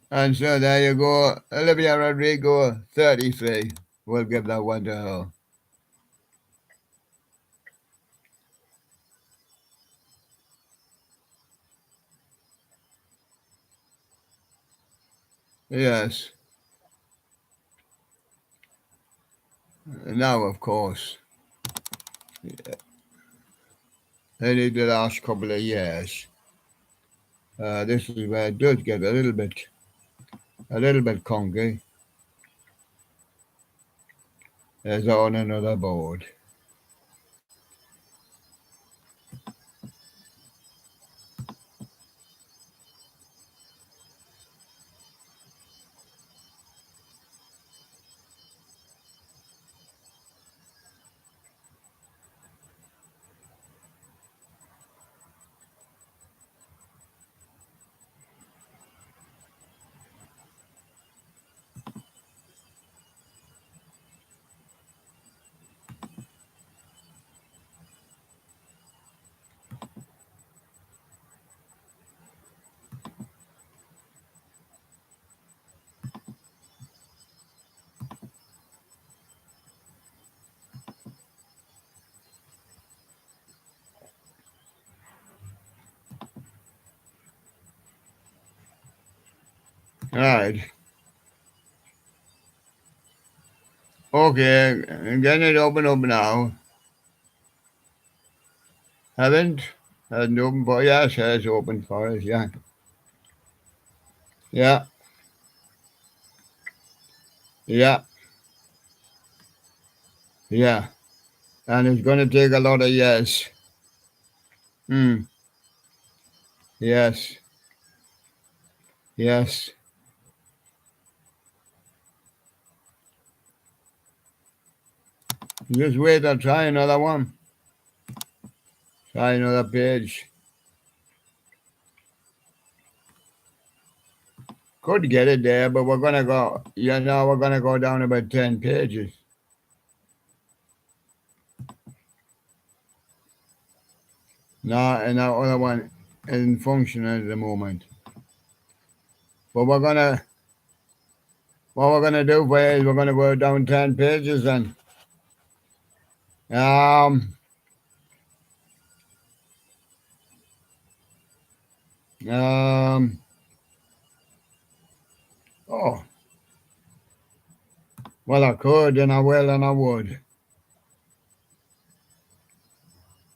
And so there you go. Olivia Rodrigo, 33. We'll give that one to her. Yes. Now, of course, in the last couple of years, this is where it does get a little bit conky. There's on another board. Right. Okay, getting it open up now. Haven't? Hasn't opened for yes, has opened for us, yeah. Yeah, yeah, yeah. And it's gonna take a lot of yes. Hmm. Yes. Yes. Just wait, I'll try another one. Try another page. Could get it there, but we're gonna go we're gonna go down about 10 pages. No, and that other one isn't functioning at the moment. But what we're gonna do for is we're gonna go down 10 pages and um um oh well I could and I will and I would.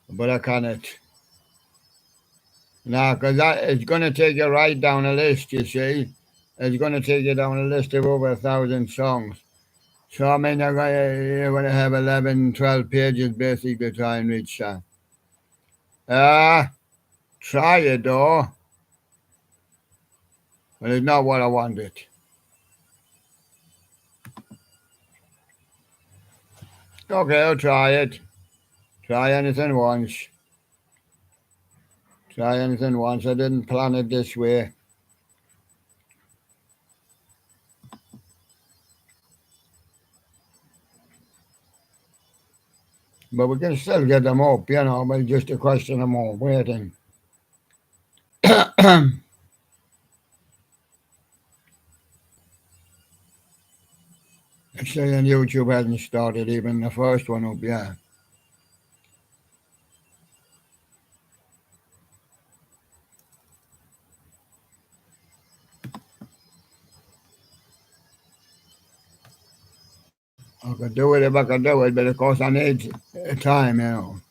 But I can't. No, because that it's gonna take you right down a list, you see. It's gonna take you down a list of over 1,000 songs. So I mean you're gonna have 11, 12 pages basically to try and reach that. Try it though, but it's not what I wanted. Okay, I'll try it. Try anything once. Try anything once. I didn't plan it this way. But we can still get them up, but it's just a question of more waiting. Saying YouTube hasn't started even the first one up yet. I could do it if I could do it, but of course I need time.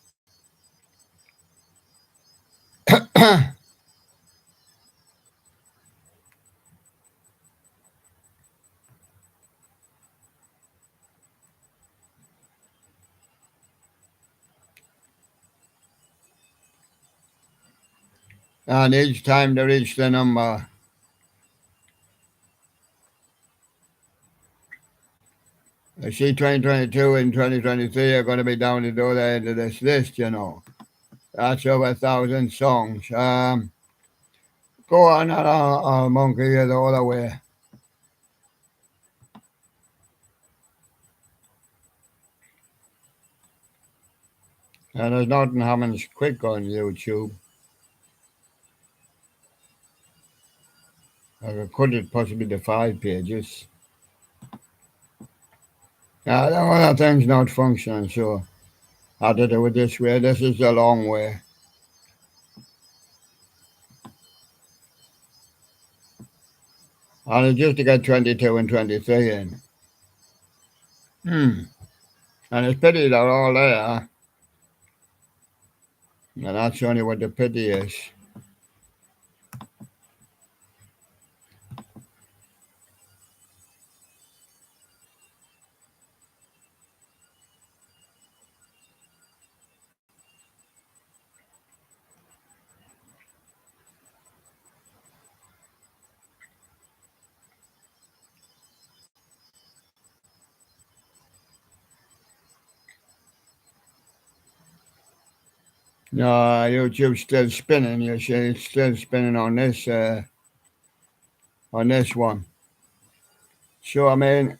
And each time to reach the number. I see 2022 and 2023 are going to be down to the other end of this list. That's over 1,000 songs. Go on, I'll monkey you the other way. And there's nothing happening quick on YouTube. Could it possibly be 5 pages? The other thing's not functioning, so I had to do it this way. This is the long way. And it's just to get 22 and 23 in. And it's pity they're all there. And that's only what the pity is. No, YouTube's still spinning. You see, it's still spinning on this one. So I mean,